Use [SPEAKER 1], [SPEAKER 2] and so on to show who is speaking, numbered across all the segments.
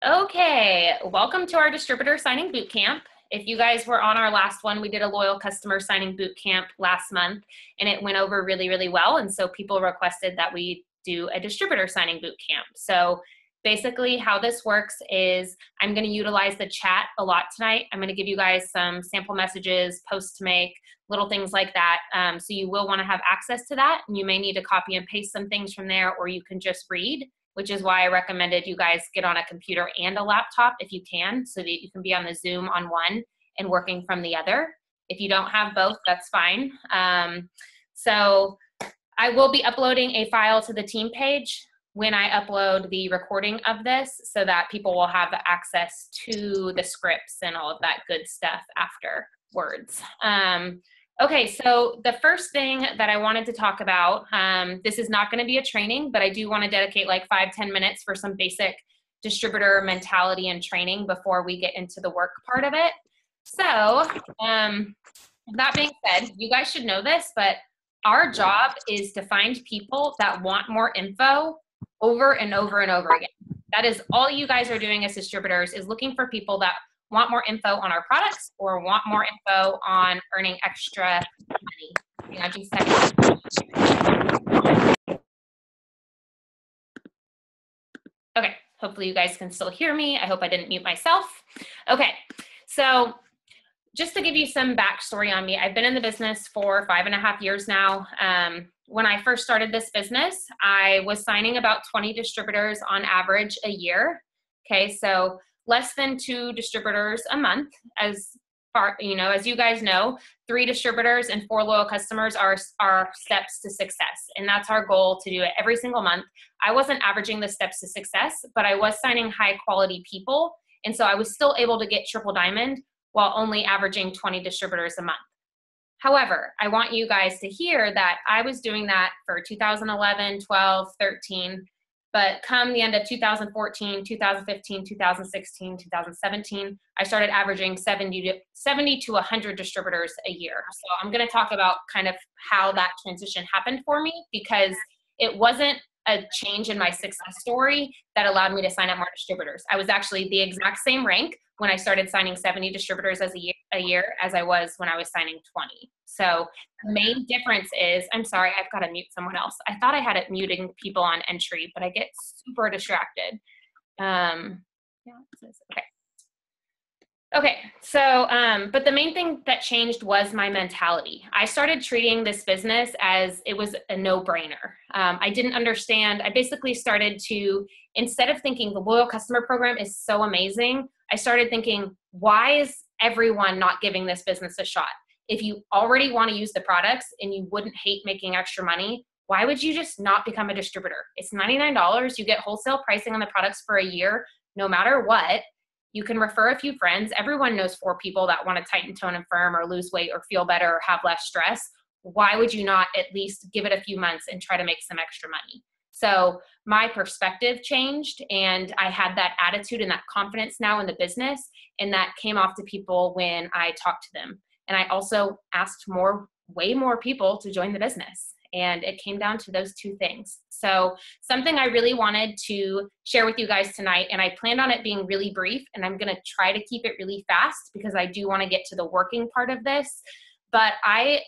[SPEAKER 1] Okay, welcome to our distributor signing bootcamp. If you guys were on our last one, we did a loyal customer signing bootcamp last month and it went over really, really well. And so people requested that we do a distributor signing bootcamp. So basically how this works is I'm going to utilize the chat a lot tonight. I'm going to give you guys some sample messages, posts to make, little things like that. So you will want to have access to that. And you may need to copy and paste some things from there, or you can just read, which is why I recommended you guys get on a computer and a laptop if you can, so that you can be on the Zoom on one and working from the other. If you don't have both, that's fine. So I will be uploading a file to the team page when I upload the recording of this, so that people will have access to the scripts and all of that good stuff afterwards. Okay, so the first thing that I wanted to talk about, this is not going to be a training, but I do want to dedicate like 5-10 minutes for some basic distributor mentality and training before we get into the work part of it. So that being said, you guys should know this, but our job is to find people that want more info over and over and over again. That is all you guys are doing as distributors, is looking for people that want more info on our products or want more info on earning extra money. Hang on just a second. Okay, hopefully you guys can still hear me. I hope I didn't mute myself. Okay, so just to give you some backstory on me, I've been in the business for 5.5 years now. When I first started this business, I was signing about 20 distributors on average a year. Okay, so less than 2 distributors a month. As far, as you guys know, 3 distributors and 4 loyal customers are steps to success. And that's our goal, to do it every single month. I wasn't averaging the steps to success, but I was signing high quality people. And so I was still able to get triple diamond while only averaging 20 distributors a month. However, I want you guys to hear that I was doing that for 2011, 12, 13, but come the end of 2014, 2015, 2016, 2017, I started averaging 70 to 100 distributors a year. So I'm going to talk about kind of how that transition happened for me, because it wasn't a change in my success story that allowed me to sign up more distributors. I was actually the exact same rank when I started signing 70 distributors as a year as I was when I was signing 20. So the main difference is, I'm sorry, I've got to mute someone else. I thought I had it muting people on entry, but I get super distracted. Okay. Okay, so, but the main thing that changed was my mentality. I started treating this business as it was a no-brainer. I didn't understand. I basically started to, instead of thinking the loyal customer program is so amazing, I started thinking, why is everyone not giving this business a shot? If you already want to use the products and you wouldn't hate making extra money, why would you just not become a distributor? It's $99. You get wholesale pricing on the products for a year, no matter what. You can refer a few friends. Everyone knows 4 people that want to tighten, tone, and firm, or lose weight, or feel better, or have less stress. Why would you not at least give it a few months and try to make some extra money? So my perspective changed, and I had that attitude and that confidence now in the business, and that came off to people when I talked to them. And I also asked way more people to join the business. And it came down to those 2 things. So something I really wanted to share with you guys tonight, and I planned on it being really brief, and I'm going to try to keep it really fast because I do want to get to the working part of this. But I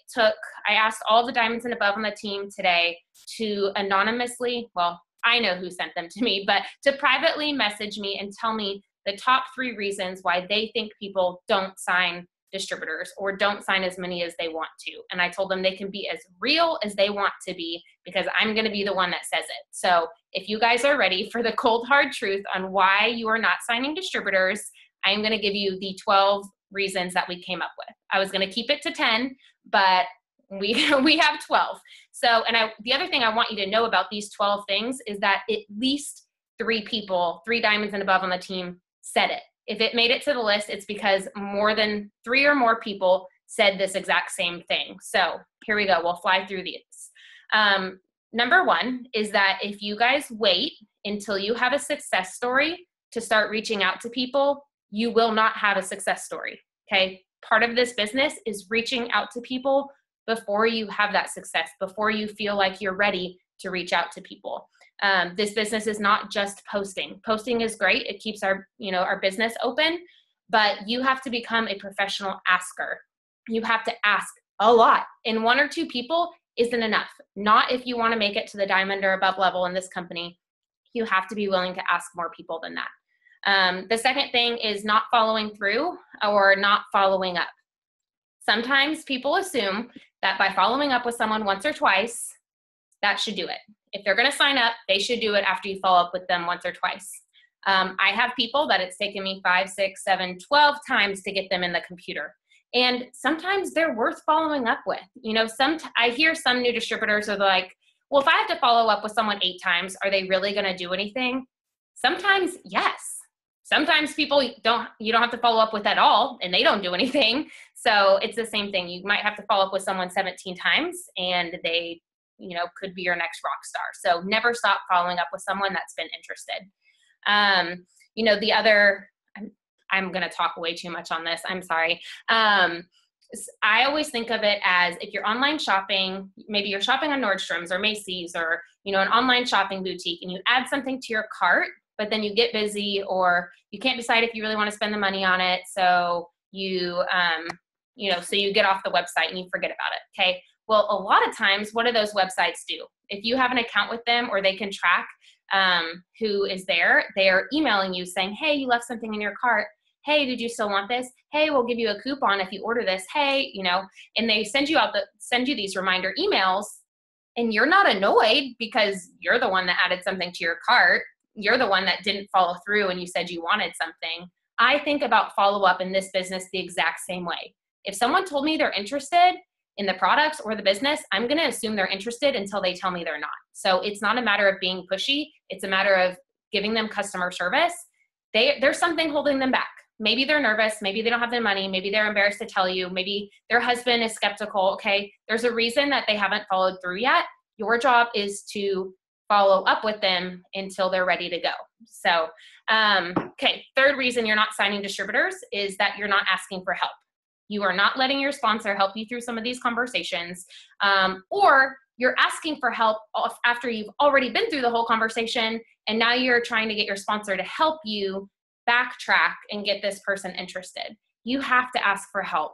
[SPEAKER 1] asked all the diamonds and above on the team today to anonymously, well, I know who sent them to me, but to privately message me and tell me the top 3 reasons why they think people don't sign distributors or don't sign as many as they want to. And I told them they can be as real as they want to be, because I'm going to be the one that says it. So if you guys are ready for the cold hard truth on why you are not signing distributors, I'm going to give you the 12 reasons that we came up with. I was going to keep it to 10, but we have 12. So, and the other thing I want you to know about these 12 things is that at least 3 people, 3 diamonds and above on the team, said it. If it made it to the list, it's because more than 3 or more people said this exact same thing. So here we go. We'll fly through these. Number 1 is that if you guys wait until you have a success story to start reaching out to people, you will not have a success story. Okay. Part of this business is reaching out to people before you have that success, before you feel like you're ready to reach out to people. This business is not just posting. Posting is great. It keeps our, our business open, but you have to become a professional asker. You have to ask a lot, and 1 or 2 people isn't enough. Not if you want to make it to the diamond or above level in this company. You have to be willing to ask more people than that. The second thing is not following through or not following up. Sometimes people assume that by following up with someone once or twice, that should do it. If they're going to sign up, they should do it after you follow up with them once or twice. I have people that it's taken me 5, 6, 7, 12 times to get them in the computer. And sometimes they're worth following up with. I hear some new distributors are like, well, if I have to follow up with someone 8 times, are they really going to do anything? Sometimes, yes. Sometimes people you don't have to follow up with at all, and they don't do anything. So it's the same thing. You might have to follow up with someone 17 times, and they, could be your next rock star. So never stop following up with someone that's been interested. The other, I'm going to talk way too much on this. I'm sorry. I always think of it as if you're online shopping, maybe you're shopping on Nordstrom's or Macy's or, an online shopping boutique, and you add something to your cart, but then you get busy or you can't decide if you really want to spend the money on it. So you get off the website and you forget about it. Okay. Well, a lot of times, what do those websites do? If you have an account with them or they can track who is there, they are emailing you saying, hey, you left something in your cart. Hey, did you still want this? Hey, we'll give you a coupon if you order this. Hey, and they send you these reminder emails, and you're not annoyed because you're the one that added something to your cart. You're the one that didn't follow through and you said you wanted something. I think about follow-up in this business the exact same way. If someone told me they're interested in the products or the business, I'm going to assume they're interested until they tell me they're not. So it's not a matter of being pushy. It's a matter of giving them customer service. There's something holding them back. Maybe they're nervous. Maybe they don't have the money. Maybe they're embarrassed to tell you. Maybe their husband is skeptical. Okay, there's a reason that they haven't followed through yet. Your job is to follow up with them until they're ready to go. So, okay, third reason you're not signing distributors is that you're not asking for help. You are not letting your sponsor help you through some of these conversations, or you're asking for help after you've already been through the whole conversation, and now you're trying to get your sponsor to help you backtrack and get this person interested. You have to ask for help.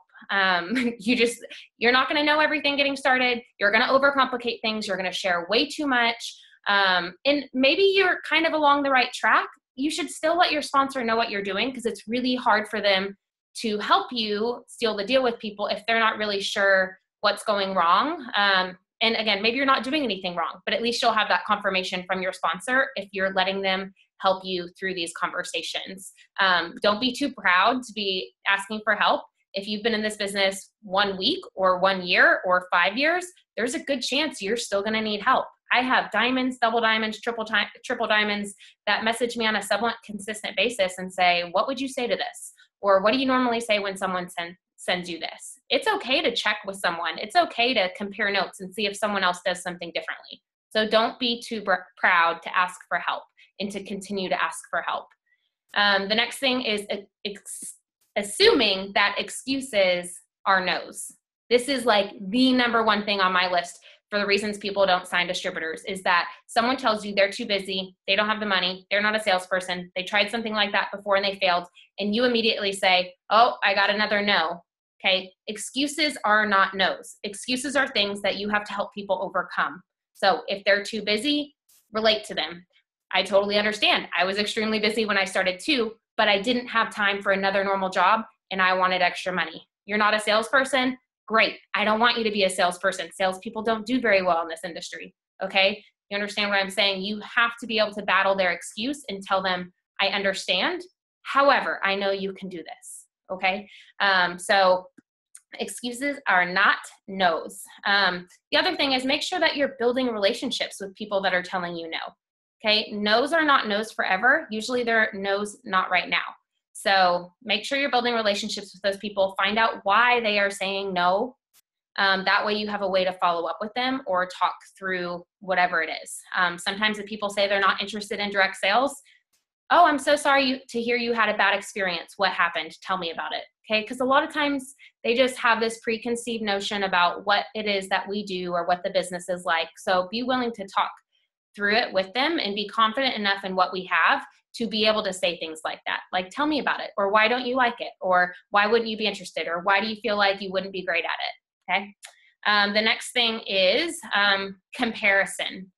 [SPEAKER 1] You're not going to know everything getting started. You're going to overcomplicate things. You're going to share way too much. And maybe you're kind of along the right track. You should still let your sponsor know what you're doing, because it's really hard for them to help you seal the deal with people if they're not really sure what's going wrong. And again, maybe you're not doing anything wrong, but at least you'll have that confirmation from your sponsor if you're letting them help you through these conversations. Don't be too proud to be asking for help. If you've been in this business 1 week or 1 year or 5 years, there's a good chance you're still going to need help. I have diamonds, double diamonds, triple diamonds that message me on a somewhat consistent basis and say, what would you say to this? Or what do you normally say when someone sends you this? It's okay to check with someone. It's okay to compare notes and see if someone else does something differently. So don't be too proud to ask for help and to continue to ask for help. The next thing is assuming that excuses are no's. This is like the number one thing on my list for the reasons people don't sign distributors, is that someone tells you they're too busy, they don't have the money, they're not a salesperson, they tried something like that before and they failed, and you immediately say, oh, I got another no. Okay, excuses are not no's. Excuses are things that you have to help people overcome. So if they're too busy, relate to them. I totally understand. I was extremely busy when I started too, but I didn't have time for another normal job and I wanted extra money. You're not a salesperson? Great. I don't want you to be a salesperson. Salespeople don't do very well in this industry. Okay. You understand what I'm saying? You have to be able to battle their excuse and tell them, I understand. However, I know you can do this. Okay. So excuses are not no's. The other thing is make sure that you're building relationships with people that are telling you no. Okay. No's are not no's forever. Usually they're no's not right now. So make sure you're building relationships with those people. Find out why they are saying no. That way you have a way to follow up with them or talk through whatever it is. Sometimes if people say they're not interested in direct sales, oh, I'm so sorry to hear you had a bad experience. What happened? Tell me about it. Okay. Because a lot of times they just have this preconceived notion about what it is that we do or what the business is like. So be willing to talk. through it with them and be confident enough in what we have to be able to say things like that. Like, tell me about it, or why don't you like it? Or why wouldn't you be interested? Or why do you feel like you wouldn't be great at it? Okay. The next thing is comparison.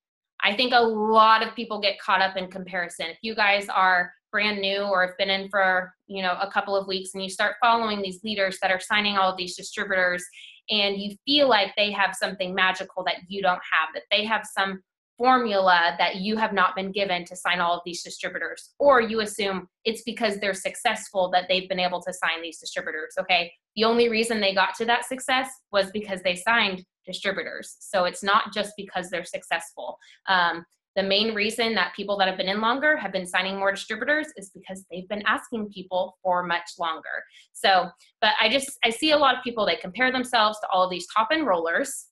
[SPEAKER 1] I think a lot of people get caught up in comparison. If you guys are brand new or have been in for, a couple of weeks and you start following these leaders that are signing all of these distributors and you feel like they have something magical that you don't have, that they have some formula that you have not been given to sign all of these distributors, or you assume it's because they're successful that they've been able to sign these distributors. Okay. The only reason they got to that success was because they signed distributors. So it's not just because they're successful. The main reason that people that have been in longer have been signing more distributors is because they've been asking people for much longer. So, but I see a lot of people, they compare themselves to all of these top enrollers,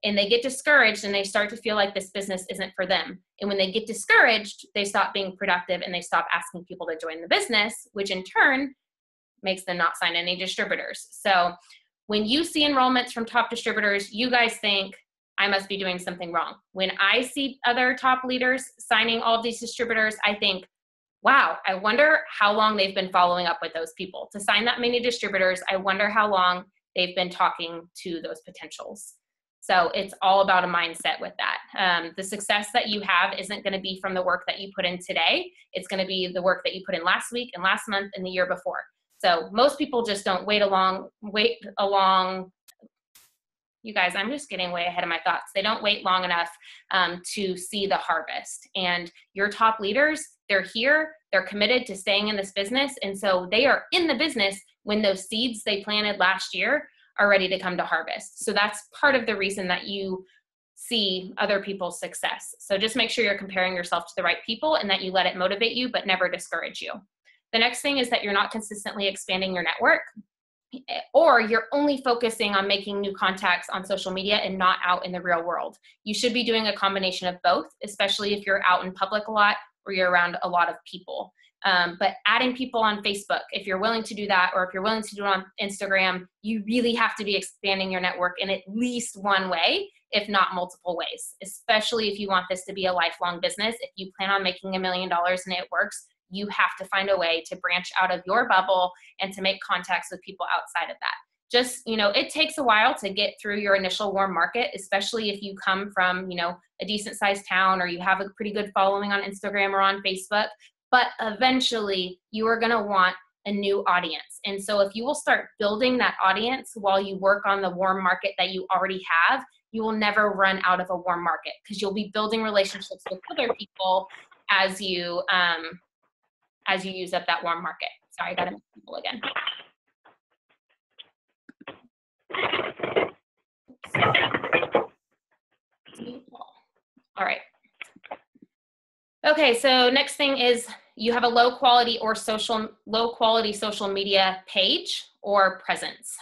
[SPEAKER 1] and they get discouraged and they start to feel like this business isn't for them. And when they get discouraged, they stop being productive and they stop asking people to join the business, which in turn makes them not sign any distributors. So when you see enrollments from top distributors, you guys think, I must be doing something wrong. When I see other top leaders signing all of these distributors, I think, wow, I wonder how long they've been following up with those people. To sign that many distributors, I wonder how long they've been talking to those potentials. So it's all about a mindset with that. The success that you have isn't going to be from the work that you put in today. It's going to be the work that you put in last week and last month and the year before. So most people just don't wait along. You guys, I'm just getting way ahead of my thoughts. They don't wait long enough to see the harvest. And your top leaders, they're here, they're committed to staying in this business. And so they are in the business when those seeds they planted last year are ready to come to harvest. So that's part of the reason that you see other people's success. So just make sure you're comparing yourself to the right people and that you let it motivate you, but never discourage you. The next thing is that you're not consistently expanding your network, or you're only focusing on making new contacts on social media and not out in the real world. You should be doing a combination of both, especially if you're out in public a lot or you're around a lot of people. But adding people on Facebook, if you're willing to do that, or if you're willing to do it on Instagram, you really have to be expanding your network in at least one way, if not multiple ways, especially if you want this to be a lifelong business. If you plan on making $1 million and it works, you have to find a way to branch out of your bubble and to make contacts with people outside of that. Just, it takes a while to get through your initial warm market, especially if you come from, a decent sized town or you have a pretty good following on Instagram or on Facebook. But eventually you are going to want a new audience. And so if you will start building that audience while you work on the warm market that you already have, you will never run out of a warm market, because you'll be building relationships with other people as you use up that warm market. Sorry, I got to mute people again. All right. Okay, so next thing is you have a low quality social media page or presence.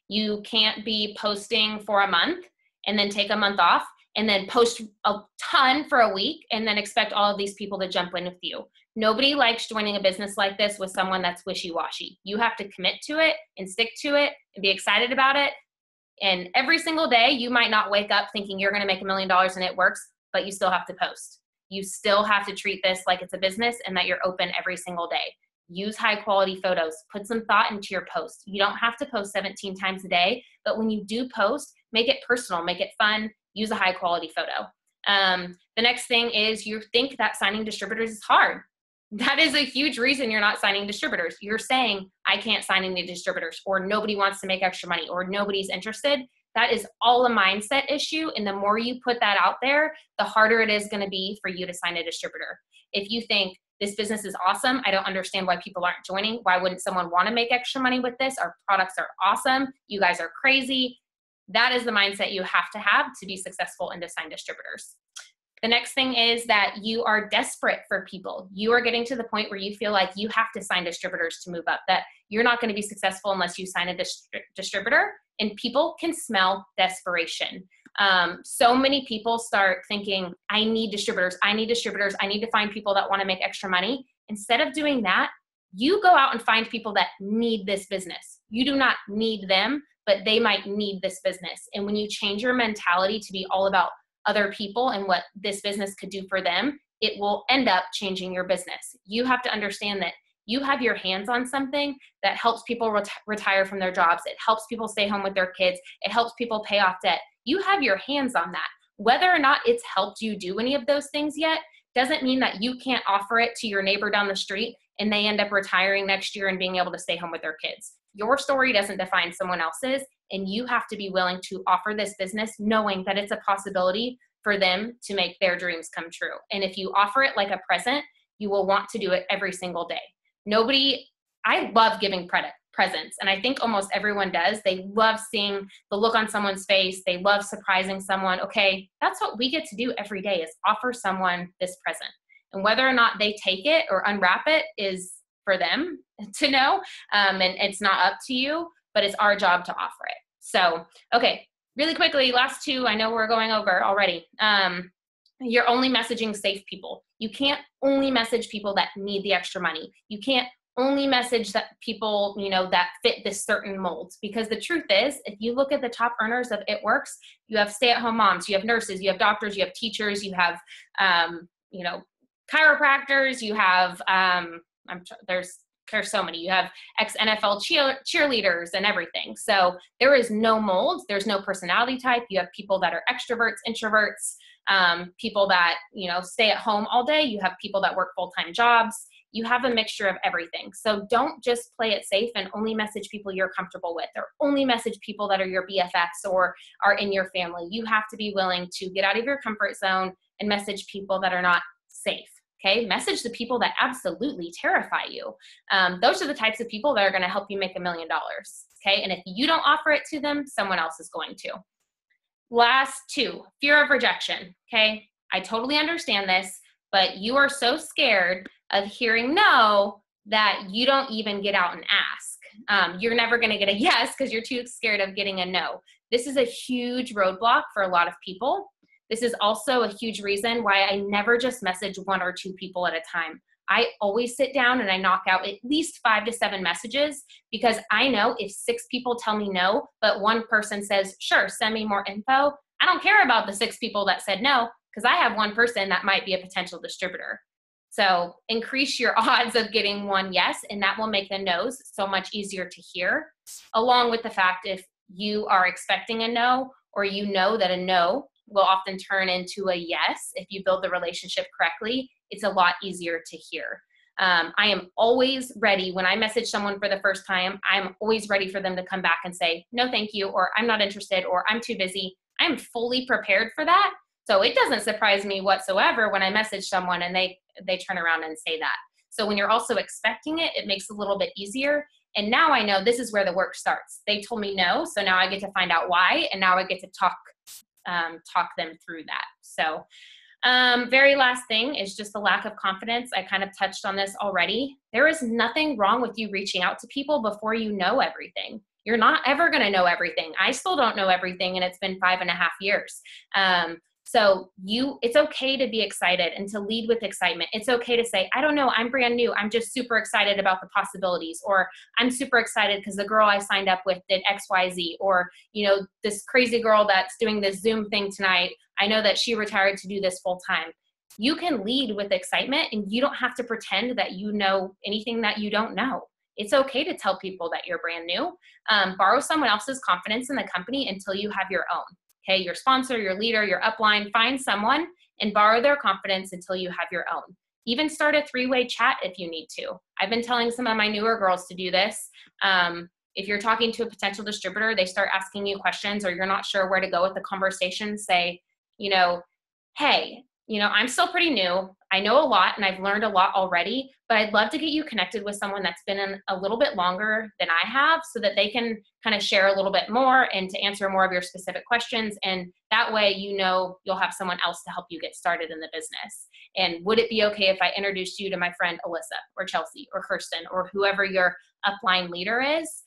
[SPEAKER 1] You can't be posting for a month and then take a month off and then post a ton for a week and then expect all of these people to jump in with you. Nobody likes joining a business like this with someone that's wishy-washy. You have to commit to it and stick to it and be excited about it. And every single day, you might not wake up thinking you're going to make $1 million and it works, but you still have to post. You still have to treat this like it's a business and that you're open every single day. Use high quality photos. Put some thought into your post. You don't have to post 17 times a day, but when you do post, make it personal, make it fun, use a high quality photo. The next thing is you think that signing distributors is hard. That is a huge reason you're not signing distributors. You're saying, I can't sign any distributors, or nobody wants to make extra money, or nobody's interested. That is all a mindset issue. And the more you put that out there, the harder it is going to be for you to sign a distributor. If you think this business is awesome, I don't understand why people aren't joining. Why wouldn't someone want to make extra money with this? Our products are awesome. You guys are crazy. That is the mindset you have to be successful and to sign distributors. The next thing is that you are desperate for people. You are getting to the point where you feel like you have to sign distributors to move up, that you're not going to be successful unless you sign a distributor, and people can smell desperation. So many people start thinking, I need distributors, I need distributors, I need to find people that want to make extra money. Instead of doing that, you go out and find people that need this business. You do not need them, but they might need this business. And when you change your mentality to be all about other people and what this business could do for them, it will end up changing your business. You have to understand that you have your hands on something that helps people retire from their jobs. It helps people stay home with their kids. It helps people pay off debt. You have your hands on that. Whether or not it's helped you do any of those things yet doesn't mean that you can't offer it to your neighbor down the street and they end up retiring next year and being able to stay home with their kids. Your story doesn't define someone else's, and you have to be willing to offer this business knowing that it's a possibility for them to make their dreams come true. And if you offer it like a present, you will want to do it every single day. I love giving presents, and I think almost everyone does. They love seeing the look on someone's face. They love surprising someone. Okay, that's what we get to do every day, is offer someone this present. And whether or not they take it or unwrap it is for them to know, and it's not up to you, but it's our job to offer it. So, okay, really quickly, last two, I know we're going over already. You're only messaging safe people. You can't only message people that need the extra money. You can't only message that people, that fit this certain mold. Because the truth is, if you look at the top earners of It Works, you have stay-at-home moms, you have nurses, you have doctors, you have teachers, you have, chiropractors, you have, there's so many. You have ex-NFL cheerleaders and everything. So there is no mold. There's no personality type. You have people that are extroverts, introverts, people that, stay at home all day. You have people that work full-time jobs. You have a mixture of everything. So don't just play it safe and only message people you're comfortable with, or only message people that are your BFFs or are in your family. You have to be willing to get out of your comfort zone and message people that are not safe. Okay, message the people that absolutely terrify you. Those are the types of people that are going to help you make $1 million. Okay, and if you don't offer it to them, someone else is going to. Last two, fear of rejection. Okay, I totally understand this, but you are so scared of hearing no that you don't even get out and ask. You're never going to get a yes because you're too scared of getting a no. This is a huge roadblock for a lot of people. This is also a huge reason why I never just message 1 or 2 people at a time. I always sit down and I knock out at least 5 to 7 messages, because I know if 6 people tell me no, but 1 person says, sure, send me more info, I don't care about the 6 people that said no, because I have 1 person that might be a potential distributor. So increase your odds of getting 1 yes, and that will make the no's so much easier to hear, along with the fact if you are expecting a no, or you know that a no will often turn into a yes. If you build the relationship correctly, it's a lot easier to hear. I am always ready when I message someone for the first time. I'm always ready for them to come back and say, no, thank you, or I'm not interested, or I'm too busy. I'm fully prepared for that. So it doesn't surprise me whatsoever when I message someone and they turn around and say that. So when you're also expecting it, it makes it a little bit easier. And now I know this is where the work starts. They told me no, so now I get to find out why, and now I get to talk them through that. So very last thing is just the lack of confidence. I kind of touched on this already. There is nothing wrong with you reaching out to people before you know everything. You're not ever going to know everything. I still don't know everything, and it's been 5.5 years. So it's okay to be excited and to lead with excitement. It's okay to say, I don't know, I'm brand new. I'm just super excited about the possibilities, or I'm super excited because the girl I signed up with did X, Y, Z, or, this crazy girl that's doing this Zoom thing tonight, I know that she retired to do this full time. You can lead with excitement, and you don't have to pretend that you know anything that you don't know. It's okay to tell people that you're brand new. Borrow someone else's confidence in the company until you have your own. Okay, your sponsor, your leader, your upline, find someone and borrow their confidence until you have your own. Even start a 3-way chat if you need to. I've been telling some of my newer girls to do this. If you're talking to a potential distributor, they start asking you questions, or you're not sure where to go with the conversation, say, hey, I'm still pretty new. I know a lot and I've learned a lot already, but I'd love to get you connected with someone that's been in a little bit longer than I have, so that they can kind of share a little bit more and to answer more of your specific questions. And that way, you'll have someone else to help you get started in the business. And would it be okay if I introduced you to my friend Alyssa or Chelsea or Kirsten or whoever your upline leader is?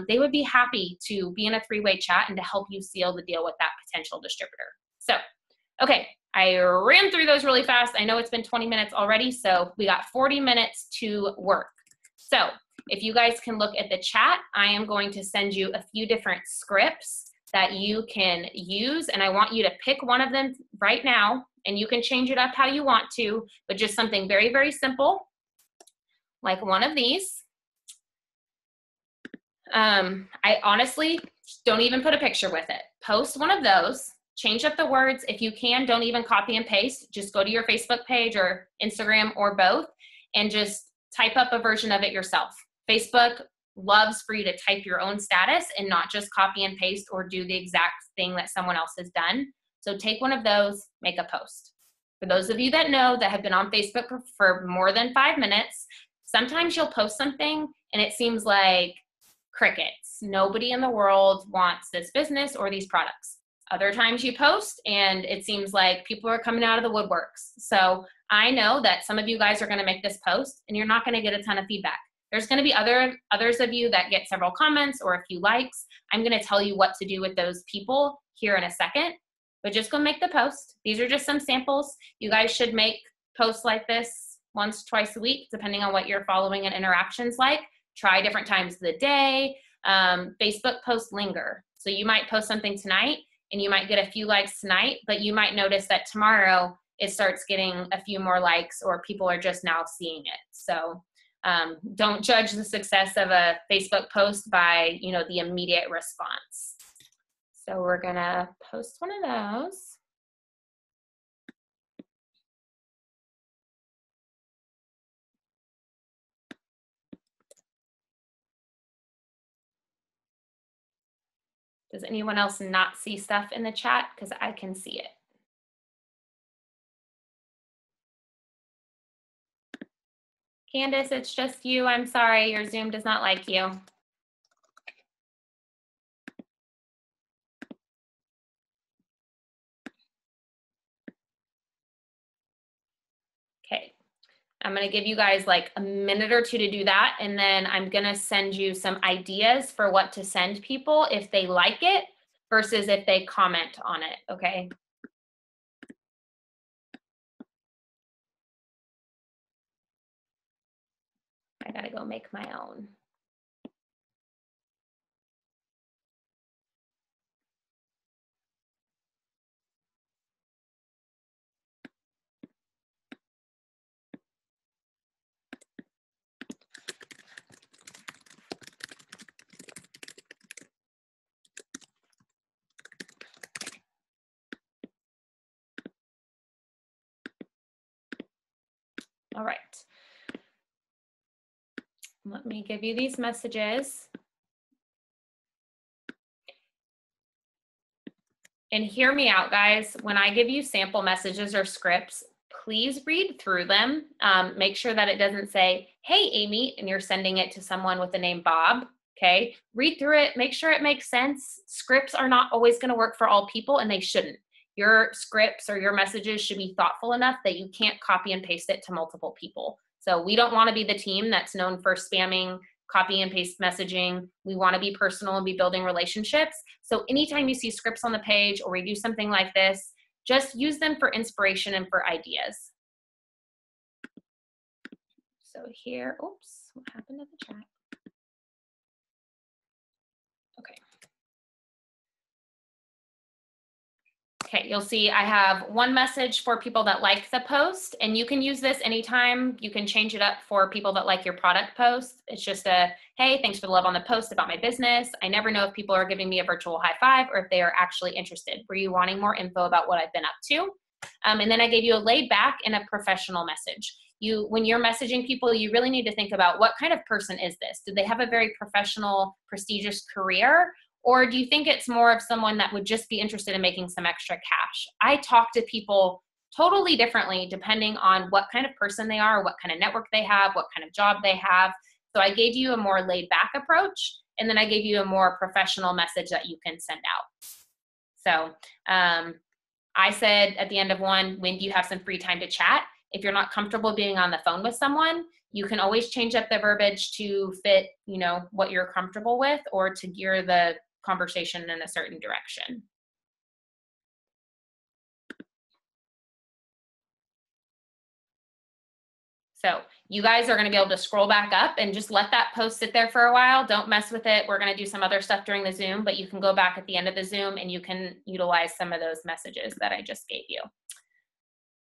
[SPEAKER 1] They would be happy to be in a 3-way chat and to help you seal the deal with that potential distributor. So, okay, I ran through those really fast. I know it's been 20 minutes already, so we got 40 minutes to work. So if you guys can look at the chat, I am going to send you a few different scripts that you can use, and I want you to pick one of them right now, and you can change it up how you want to, but just something very, very simple, like one of these. I honestly don't even put a picture with it. Post one of those, change up the words. If you can, don't even copy and paste. Just go to your Facebook page or Instagram or both and just type up a version of it yourself. Facebook loves for you to type your own status and not just copy and paste or do the exact thing that someone else has done. So take one of those, make a post. For those of you that know that have been on Facebook for more than 5 minutes, sometimes you'll post something and it seems like crickets. Nobody in the world wants this business or these products. Other times you post and it seems like people are coming out of the woodworks. So I know that some of you guys are going to make this post and you're not going to get a ton of feedback. There's going to be others of you that get several comments or a few likes. I'm going to tell you what to do with those people here in a second, but just go make the post. These are just some samples. You guys should make posts like this once, twice a week, depending on what your following and interactions like. Try different times of the day. Facebook posts linger. So you might post something tonight and you might get a few likes tonight, but you might notice that tomorrow it starts getting a few more likes or people are just now seeing it. So don't judge the success of a Facebook post by, the immediate response. So we're gonna post one of those. Does anyone else not see stuff in the chat? Because I can see it. Candace, it's just you. I'm sorry, your Zoom does not like you. Okay, I'm gonna give you guys like a minute or two to do that, and then I'm gonna send you some ideas for what to send people if they like it versus if they comment on it, okay? I gotta go make my own. All right. Let me give you these messages. And hear me out, guys. When I give you sample messages or scripts, please read through them. Make sure that it doesn't say, hey, Amy, and you're sending it to someone with the name Bob, okay? Read through it, make sure it makes sense. Scripts are not always gonna work for all people and they shouldn't. Your scripts or your messages should be thoughtful enough that you can't copy and paste it to multiple people. So we don't wanna be the team that's known for spamming, copy and paste messaging. We want to be personal and be building relationships. So anytime you see scripts on the page or we do something like this, just use them for inspiration and for ideas. So here, oops, what happened to the chat? Okay. Okay, you'll see I have one message for people that like the post, and you can use this anytime. You can change it up for people that like your product post. It's just a, hey, thanks for the love on the post about my business. I never know if people are giving me a virtual high five or if they are actually interested. Were you wanting more info about what I've been up to? And then I gave you a laid back and a professional message. When you're messaging people, you really need to think about what kind of person is this? Do they have a very professional, prestigious career? Or do you think it's more of someone that would just be interested in making some extra cash? I talk to people totally differently depending on what kind of person they are, what kind of network they have, what kind of job they have. So I gave you a more laid back approach, and then I gave you a more professional message that you can send out. So I said at the end of one, when do you have some free time to chat? If you're not comfortable being on the phone with someone, you can always change up the verbiage to fit, what you're comfortable with or to gear the conversation in a certain direction. So you guys are going to be able to scroll back up and just let that post sit there for a while. Don't mess with it. We're going to do some other stuff during the Zoom, but you can go back at the end of the Zoom and you can utilize some of those messages that I just gave you.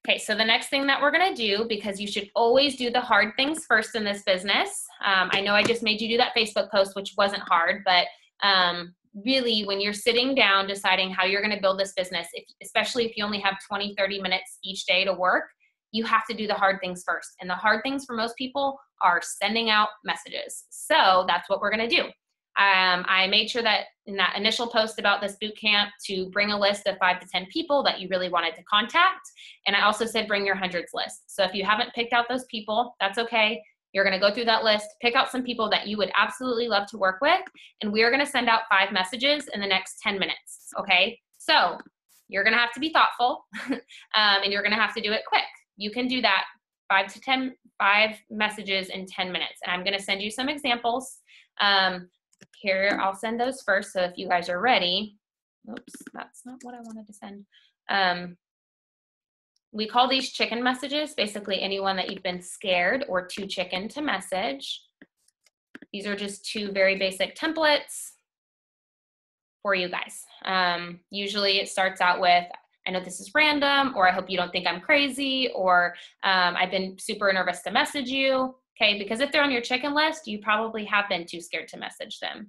[SPEAKER 1] Okay, so the next thing that we're going to do, because you should always do the hard things first in this business. I know I just made you do that Facebook post, which wasn't hard, but really when you're sitting down deciding how you're going to build this business, especially if you only have 20, 30 minutes each day to work, you have to do the hard things first. And the hard things for most people are sending out messages. So that's what we're going to do. I made sure that in that initial post about this boot camp to bring a list of 5 to 10 people that you really wanted to contact. And I also said, bring your hundreds list. So if you haven't picked out those people, that's okay. You're going to go through that list, pick out some people that you would absolutely love to work with. And we are going to send out 5 messages in the next 10 minutes. Okay. So you're going to have to be thoughtful and you're going to have to do it quick. You can do that 5 messages in 10 minutes. And I'm going to send you some examples. Here, I'll send those first. So if you guys are ready, oops, that's not what I wanted to send. We call these chicken messages, basically anyone that you've been scared or too chicken to message. These are just 2 very basic templates for you guys. Usually it starts out with, I know this is random, or I hope you don't think I'm crazy, or I've been super nervous to message you. Okay, because if they're on your chicken list, you probably have been too scared to message them.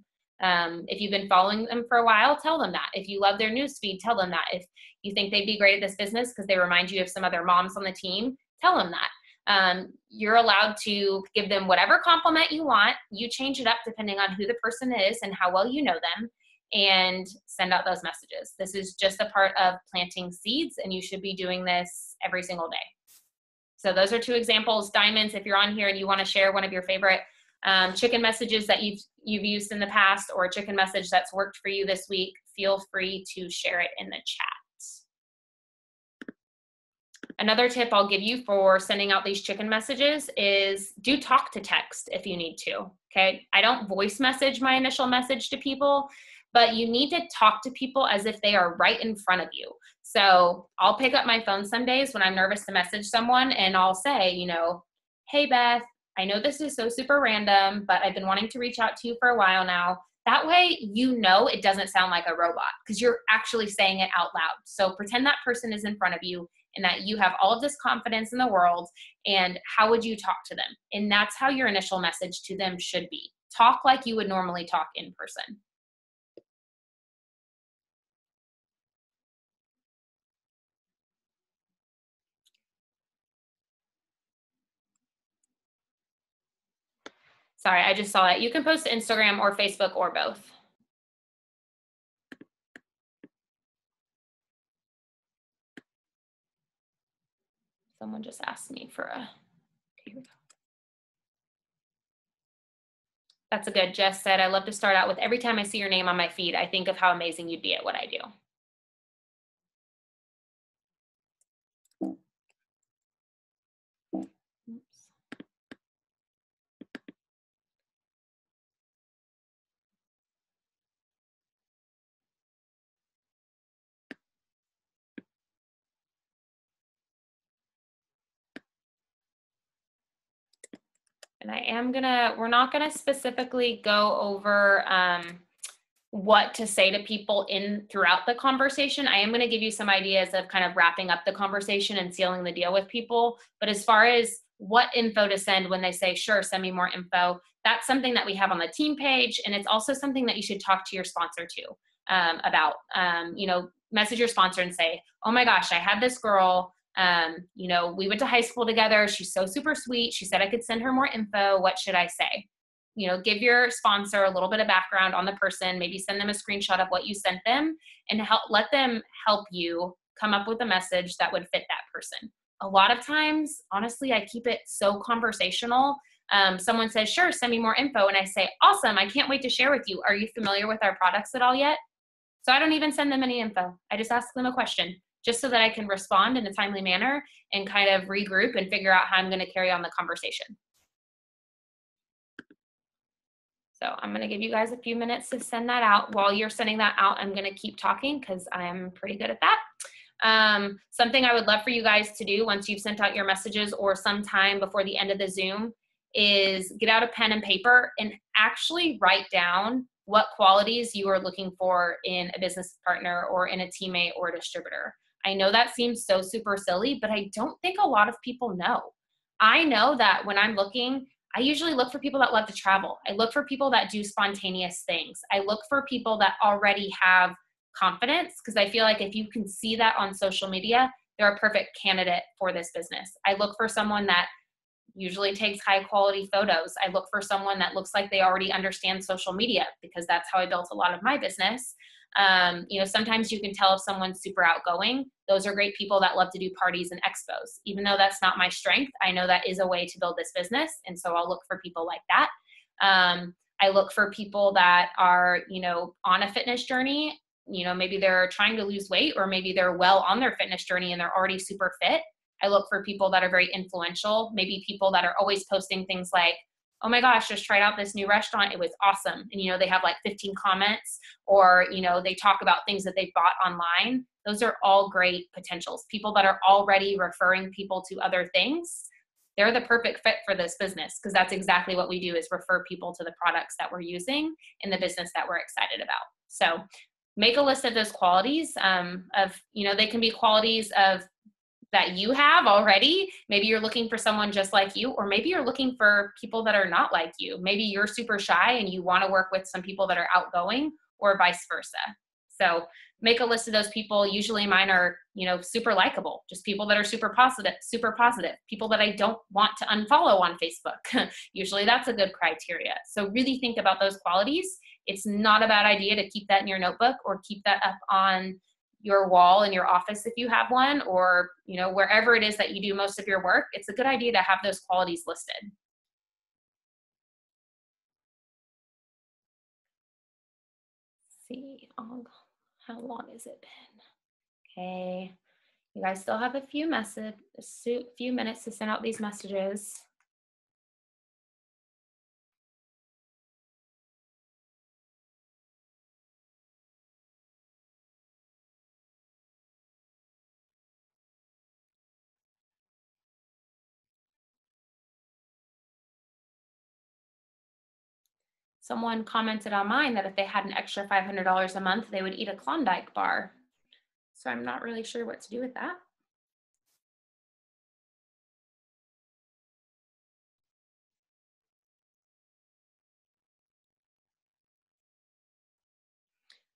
[SPEAKER 1] If you've been following them for a while, tell them that. If you love their newsfeed, tell them that. If you think they'd be great at this business because they remind you of some other moms on the team, tell them that. You're allowed to give them whatever compliment you want. You change it up depending on who the person is and how well you know them, and send out those messages. This is just a part of planting seeds, and you should be doing this every single day. So those are 2 examples. Diamonds, if you're on here and you want to share one of your favorite chicken messages that you've used in the past, or a chicken message that's worked for you this week, feel free to share it in the chat. Another tip I'll give you for sending out these chicken messages is do talk to text if you need to, okay? I don't voice message my initial message to people, but you need to talk to people as if they are right in front of you. So I'll pick up my phone some days when I'm nervous to message someone, and I'll say, you know, hey, Beth, I know this is so super random, but I've been wanting to reach out to you for a while now. That way, you know, it doesn't sound like a robot because you're actually saying it out loud. So pretend that person is in front of you and that you have all of this confidence in the world, and how would you talk to them? And that's how your initial message to them should be. Talk like you would normally talk in person. Sorry, I just saw it. You can post to Instagram or Facebook or both. Someone just asked me for a, okay, here we go. That's a good. Jess said, I love to start out with, every time I see your name on my feed, I think of how amazing you'd be at what I do. And we're not gonna specifically go over what to say to people throughout the conversation. I am gonna give you some ideas of kind of wrapping up the conversation and sealing the deal with people. But as far as what info to send when they say, sure, send me more info, that's something that we have on the team page. And it's also something that you should talk to your sponsor too about. You know, message your sponsor and say, oh my gosh, I had this girl, you know, we went to high school together. She's so super sweet. She said I could send her more info. What should I say? You know, give your sponsor a little bit of background on the person, maybe send them a screenshot of what you sent them, and let them help you come up with a message that would fit that person. A lot of times, honestly, I keep it so conversational. Someone says, sure, send me more info. And I say, awesome, I can't wait to share with you. Are you familiar with our products at all yet? So I don't even send them any info. I just ask them a question, just so that I can respond in a timely manner and kind of regroup and figure out how I'm going to carry on the conversation. So I'm going to give you guys a few minutes to send that out. While you're sending that out, I'm going to keep talking because I'm pretty good at that. Something I would love for you guys to do once you've sent out your messages or sometime before the end of the Zoom is get out a pen and paper and actually write down what qualities you are looking for in a business partner or in a teammate or a distributor. I know that seems so super silly, but I don't think a lot of people know. I know that when I'm looking, I usually look for people that love to travel. I look for people that do spontaneous things. I look for people that already have confidence, because I feel like if you can see that on social media, they're a perfect candidate for this business. I look for someone that usually takes high quality photos. I look for someone that looks like they already understand social media, because that's how I built a lot of my business. Sometimes you can tell if someone's super outgoing. Those are great people that love to do parties and expos. Even though that's not my strength, I know that is a way to build this business. And so I'll look for people like that. I look for people that are, on a fitness journey. Maybe they're trying to lose weight, or maybe they're well on their fitness journey and they're already super fit. I look for people that are very influential, maybe people that are always posting things like, oh my gosh, just tried out this new restaurant. It was awesome. And, they have like 15 comments, or, they talk about things that they've bought online. Those are all great potentials. People that are already referring people to other things, they're the perfect fit for this business, because that's exactly what we do, is refer people to the products that we're using in the business that we're excited about. So make a list of those qualities they can be qualities of that you have already. Maybe you're looking for someone just like you, or maybe you're looking for people that are not like you. Maybe you're super shy and you want to work with some people that are outgoing, or vice versa. So make a list of those people. Usually mine are, super likable, just people that are super positive, people that I don't want to unfollow on Facebook. Usually that's a good criteria. So really think about those qualities. It's not a bad idea to keep that in your notebook, or keep that up on your wall in your office if you have one, or wherever it is that you do most of your work. It's a good idea to have those qualities listed. Let's see, how long has it been? Okay, you guys still have a few minutes to send out these messages. Someone commented on mine that if they had an extra $500 a month, they would eat a Klondike bar. So I'm not really sure what to do with that.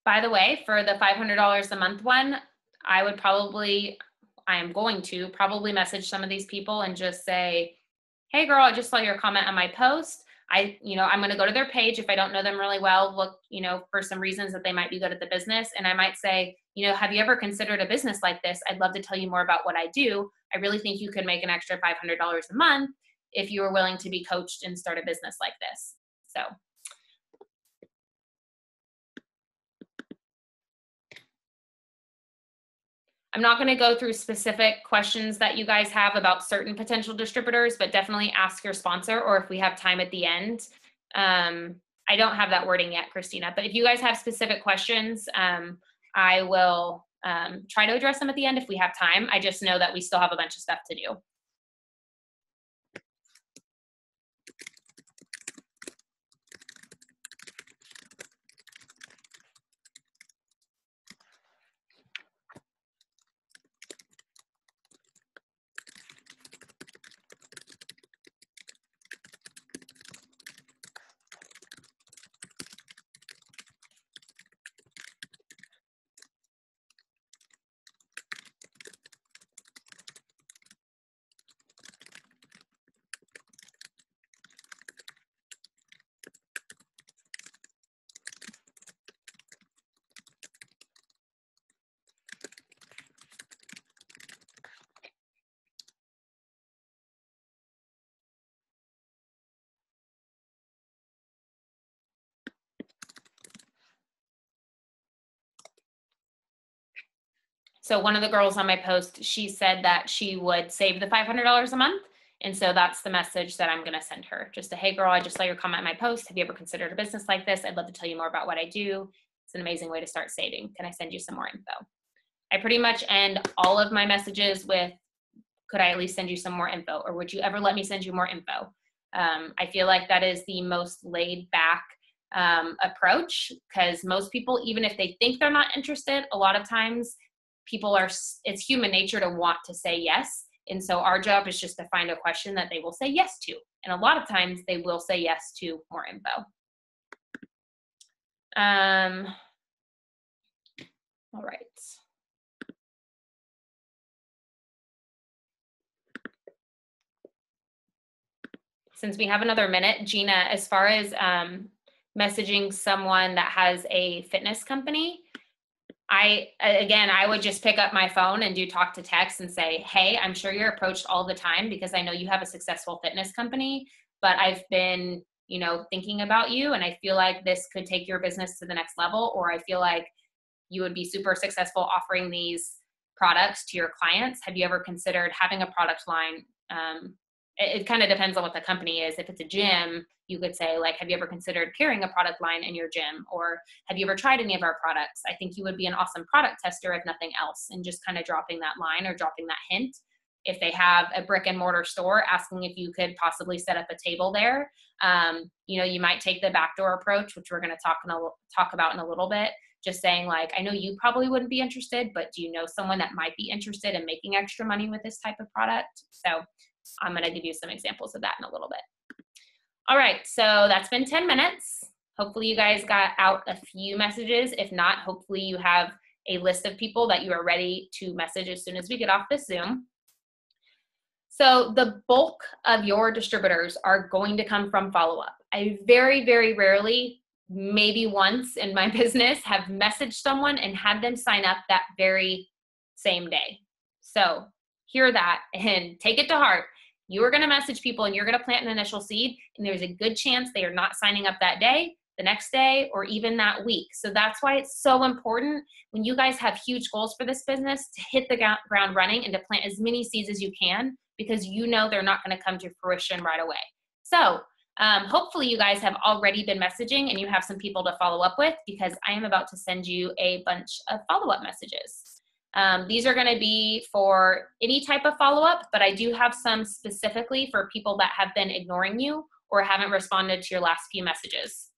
[SPEAKER 1] By the way, for the $500 a month one, I am going to probably message some of these people and just say, hey girl, I just saw your comment on my post. I'm going to go to their page if I don't know them really well, look, for some reasons that they might be good at the business. And I might say, have you ever considered a business like this? I'd love to tell you more about what I do. I really think you could make an extra $500 a month if you were willing to be coached and start a business like this. So I'm not going to go through specific questions that you guys have about certain potential distributors, but definitely ask your sponsor, or if we have time at the end. I don't have that wording yet, Christina, but if you guys have specific questions, I will try to address them at the end if we have time. I just know that we still have a bunch of stuff to do. So one of the girls on my post, she said that she would save the $500 a month. And so that's the message that I'm going to send her. Just a, hey girl, I just saw your comment on my post. Have you ever considered a business like this? I'd love to tell you more about what I do. It's an amazing way to start saving. Can I send you some more info? I pretty much end all of my messages with, could I at least send you some more info? Or would you ever let me send you more info? I feel like that is the most laid back approach, because most people, even if they think they're not interested, a lot of times people are, it's human nature to want to say yes. And so our job is just to find a question that they will say yes to. And a lot of times they will say yes to more info. All right. Since we have another minute, Gina, as far as messaging someone that has a fitness company, I would just pick up my phone and do talk to text and say, hey, I'm sure you're approached all the time because I know you have a successful fitness company, but I've been, thinking about you, and I feel like this could take your business to the next level, or I feel like you would be super successful offering these products to your clients. Have you ever considered having a product line? It kind of depends on what the company is. If it's a gym, you could say, like, have you ever considered carrying a product line in your gym? Or have you ever tried any of our products? I think you would be an awesome product tester if nothing else, and just kind of dropping that line or dropping that hint. If they have a brick and mortar store, asking if you could possibly set up a table there. You might take the backdoor approach, which we're going to talk about in a little bit. Just saying, like, I know you probably wouldn't be interested, but do you know someone that might be interested in making extra money with this type of product? So I'm going to give you some examples of that in a little bit. All right, so that's been 10 minutes. Hopefully you guys got out a few messages. If not, hopefully you have a list of people that you are ready to message as soon as we get off this Zoom. So the bulk of your distributors are going to come from follow-up. I very, very rarely, maybe once in my business, have messaged someone and had them sign up that very same day. So hear that and take it to heart. You are going to message people and you're going to plant an initial seed, and there's a good chance they are not signing up that day, the next day, or even that week. So that's why it's so important when you guys have huge goals for this business to hit the ground running and to plant as many seeds as you can, because they're not going to come to fruition right away. So hopefully you guys have already been messaging and you have some people to follow up with, because I am about to send you a bunch of follow-up messages. These are going to be for any type of follow-up, but I do have some specifically for people that have been ignoring you or haven't responded to your last few messages.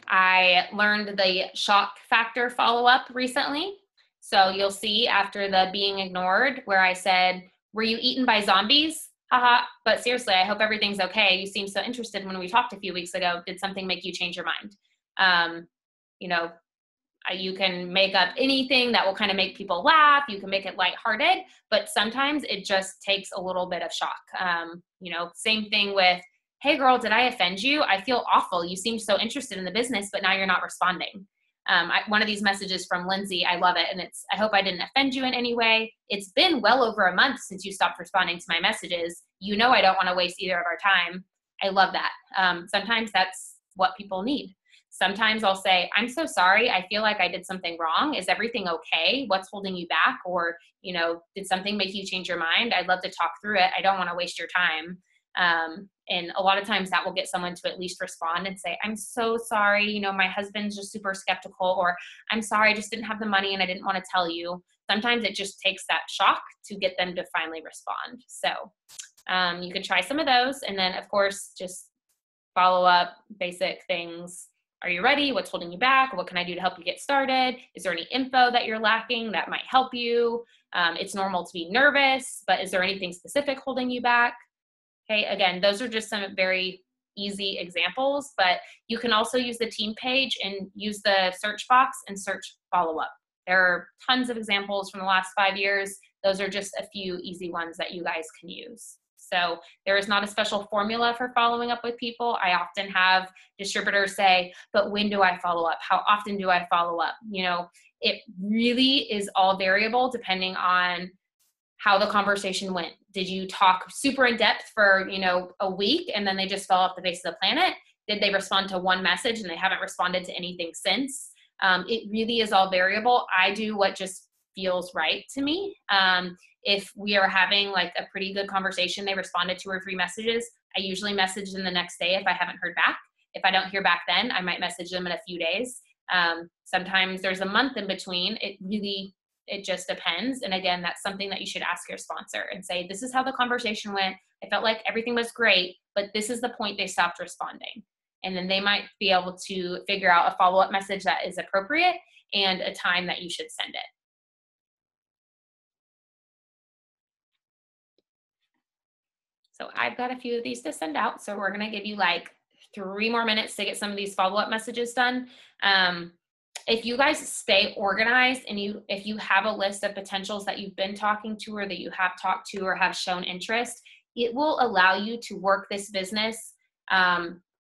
[SPEAKER 1] I learned the shock factor follow-up recently. So you'll see after the being ignored where I said, were you eaten by zombies? Haha, but seriously, I hope everything's okay. You seemed so interested when we talked a few weeks ago. Did something make you change your mind? You can make up anything that will kind of make people laugh. You can make it lighthearted, but sometimes it just takes a little bit of shock. Same thing with, hey girl, did I offend you? I feel awful. You seemed so interested in the business, but now you're not responding. One of these messages from Lindsay, I love it. And it's, I hope I didn't offend you in any way. It's been well over a month since you stopped responding to my messages. I don't want to waste either of our time. I love that. Sometimes that's what people need. Sometimes I'll say, I'm so sorry. I feel like I did something wrong. Is everything okay? What's holding you back? Or, did something make you change your mind? I'd love to talk through it. I don't want to waste your time. And a lot of times that will get someone to at least respond and say, I'm so sorry. My husband's just super skeptical, or I'm sorry, I just didn't have the money and I didn't want to tell you. Sometimes it just takes that shock to get them to finally respond. So you could try some of those. And then of course, just follow up basic things. Are you ready? What's holding you back? What can I do to help you get started? Is there any info that you're lacking that might help you? It's normal to be nervous, but is there anything specific holding you back? Okay, again, those are just some very easy examples, but you can also use the team page and use the search box and search follow-up. There are tons of examples from the last 5 years. Those are just a few easy ones that you guys can use. So there is not a special formula for following up with people. I often have distributors say, but when do I follow up? How often do I follow up? It really is all variable depending on how the conversation went. Did you talk super in depth for, a week and then they just fell off the face of the planet? Did they respond to one message and they haven't responded to anything since? It really is all variable. I do what just feels right to me. If we are having like a pretty good conversation, they responded 2 or 3 messages, I usually message them the next day if I haven't heard back. If I don't hear back then, I might message them in a few days. Sometimes there's a month in between. It just depends. And again, that's something that you should ask your sponsor and say, this is how the conversation went. I felt like everything was great, but this is the point they stopped responding. And then they might be able to figure out a follow-up message that is appropriate and a time that you should send it. So I've got a few of these to send out. So we're going to give you like 3 more minutes to get some of these follow-up messages done. If you guys stay organized and if you have a list of potentials that you've been talking to or that you have talked to or have shown interest, it will allow you to work this business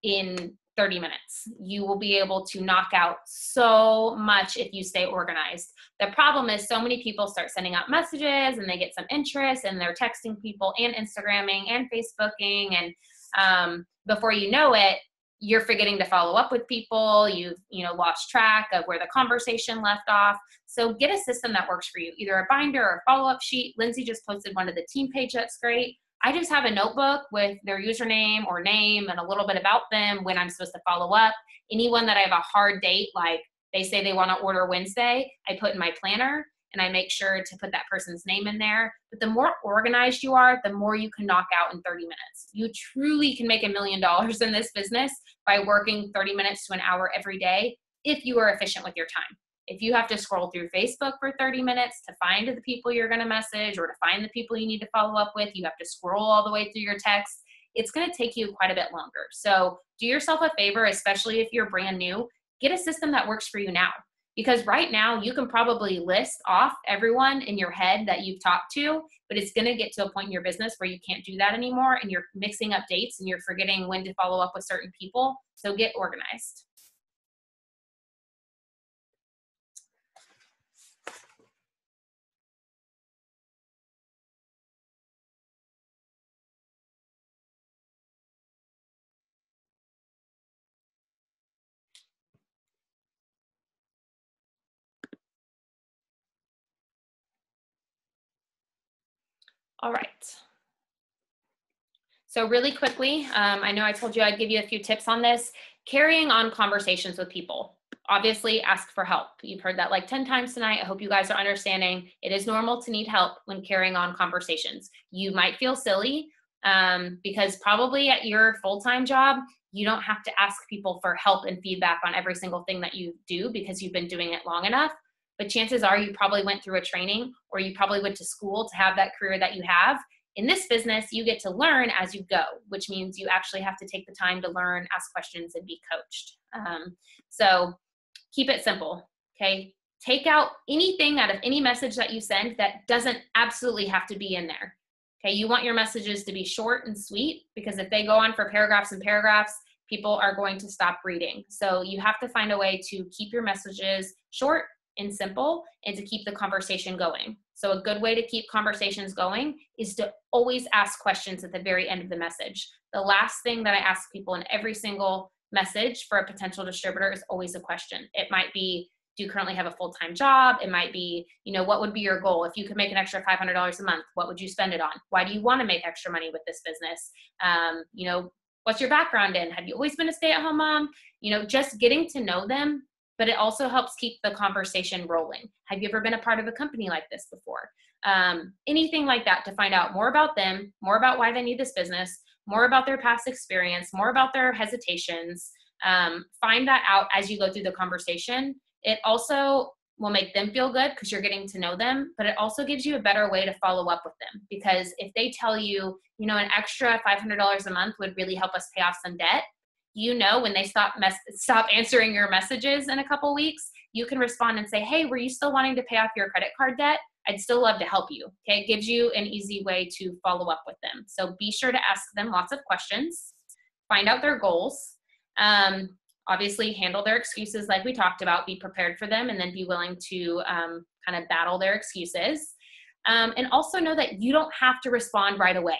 [SPEAKER 1] in 30 minutes. You will be able to knock out so much if you stay organized. The problem is so many people start sending out messages and they get some interest and they're texting people and Instagramming and Facebooking, and before you know it, you're forgetting to follow up with people. You've lost track of where the conversation left off. So get a system that works for you, either a binder or a follow-up sheet. Lindsay just posted one to the team page. That's great. I just have a notebook with their username or name and a little bit about them, when I'm supposed to follow up. Anyone that I have a hard date, like they say they want to order Wednesday, I put in my planner and I make sure to put that person's name in there. But the more organized you are, the more you can knock out in 30 minutes. You truly can make $1 million in this business by working 30 minutes to an hour every day if you are efficient with your time. If you have to scroll through Facebook for 30 minutes to find the people you're going to message or to find the people you need to follow up with, you have to scroll all the way through your text, it's going to take you quite a bit longer. So do yourself a favor, especially if you're brand new, get a system that works for you now. Because right now you can probably list off everyone in your head that you've talked to, but it's going to get to a point in your business where you can't do that anymore and you're mixing up dates and you're forgetting when to follow up with certain people. So get organized. All right. So really quickly, I know I told you I'd give you a few tips on this. Carrying on conversations with people. Obviously, ask for help. You've heard that like 10 times tonight. I hope you guys are understanding. It is normal to need help when carrying on conversations. You might feel silly because probably at your full-time job, you don't have to ask people for help and feedback on every single thing that you do because you've been doing it long enough. But chances are you probably went through a training or you probably went to school to have that career that you have. In this business, you get to learn as you go, which means you actually have to take the time to learn, ask questions, and be coached. So keep it simple, okay? Take out anything out of any message that you send that doesn't absolutely have to be in there, okay? You want your messages to be short and sweet because if they go on for paragraphs and paragraphs, people are going to stop reading. So you have to find a way to keep your messages short and simple and to keep the conversation going. So a good way to keep conversations going is to always ask questions at the very end of the message. The last thing that I ask people in every single message for a potential distributor is always a question. It might be, do you currently have a full-time job? It might be, what would be your goal? If you could make an extra $500 a month, what would you spend it on? Why do you want to make extra money with this business? What's your background in? Have you always been a stay-at-home mom? Just getting to know them, but it also helps keep the conversation rolling. Have you ever been a part of a company like this before? Anything like that to find out more about them, more about why they need this business, more about their past experience, more about their hesitations. Find that out as you go through the conversation. It also will make them feel good because you're getting to know them, but it also gives you a better way to follow up with them. Because if they tell you, an extra $500 a month would really help us pay off some debt, when they stop answering your messages in a couple weeks, you can respond and say, hey, were you still wanting to pay off your credit card debt? I'd still love to help you. Okay, it gives you an easy way to follow up with them. So be sure to ask them lots of questions, find out their goals, obviously handle their excuses like we talked about, be prepared for them, and then be willing to kind of battle their excuses. And also know that you don't have to respond right away.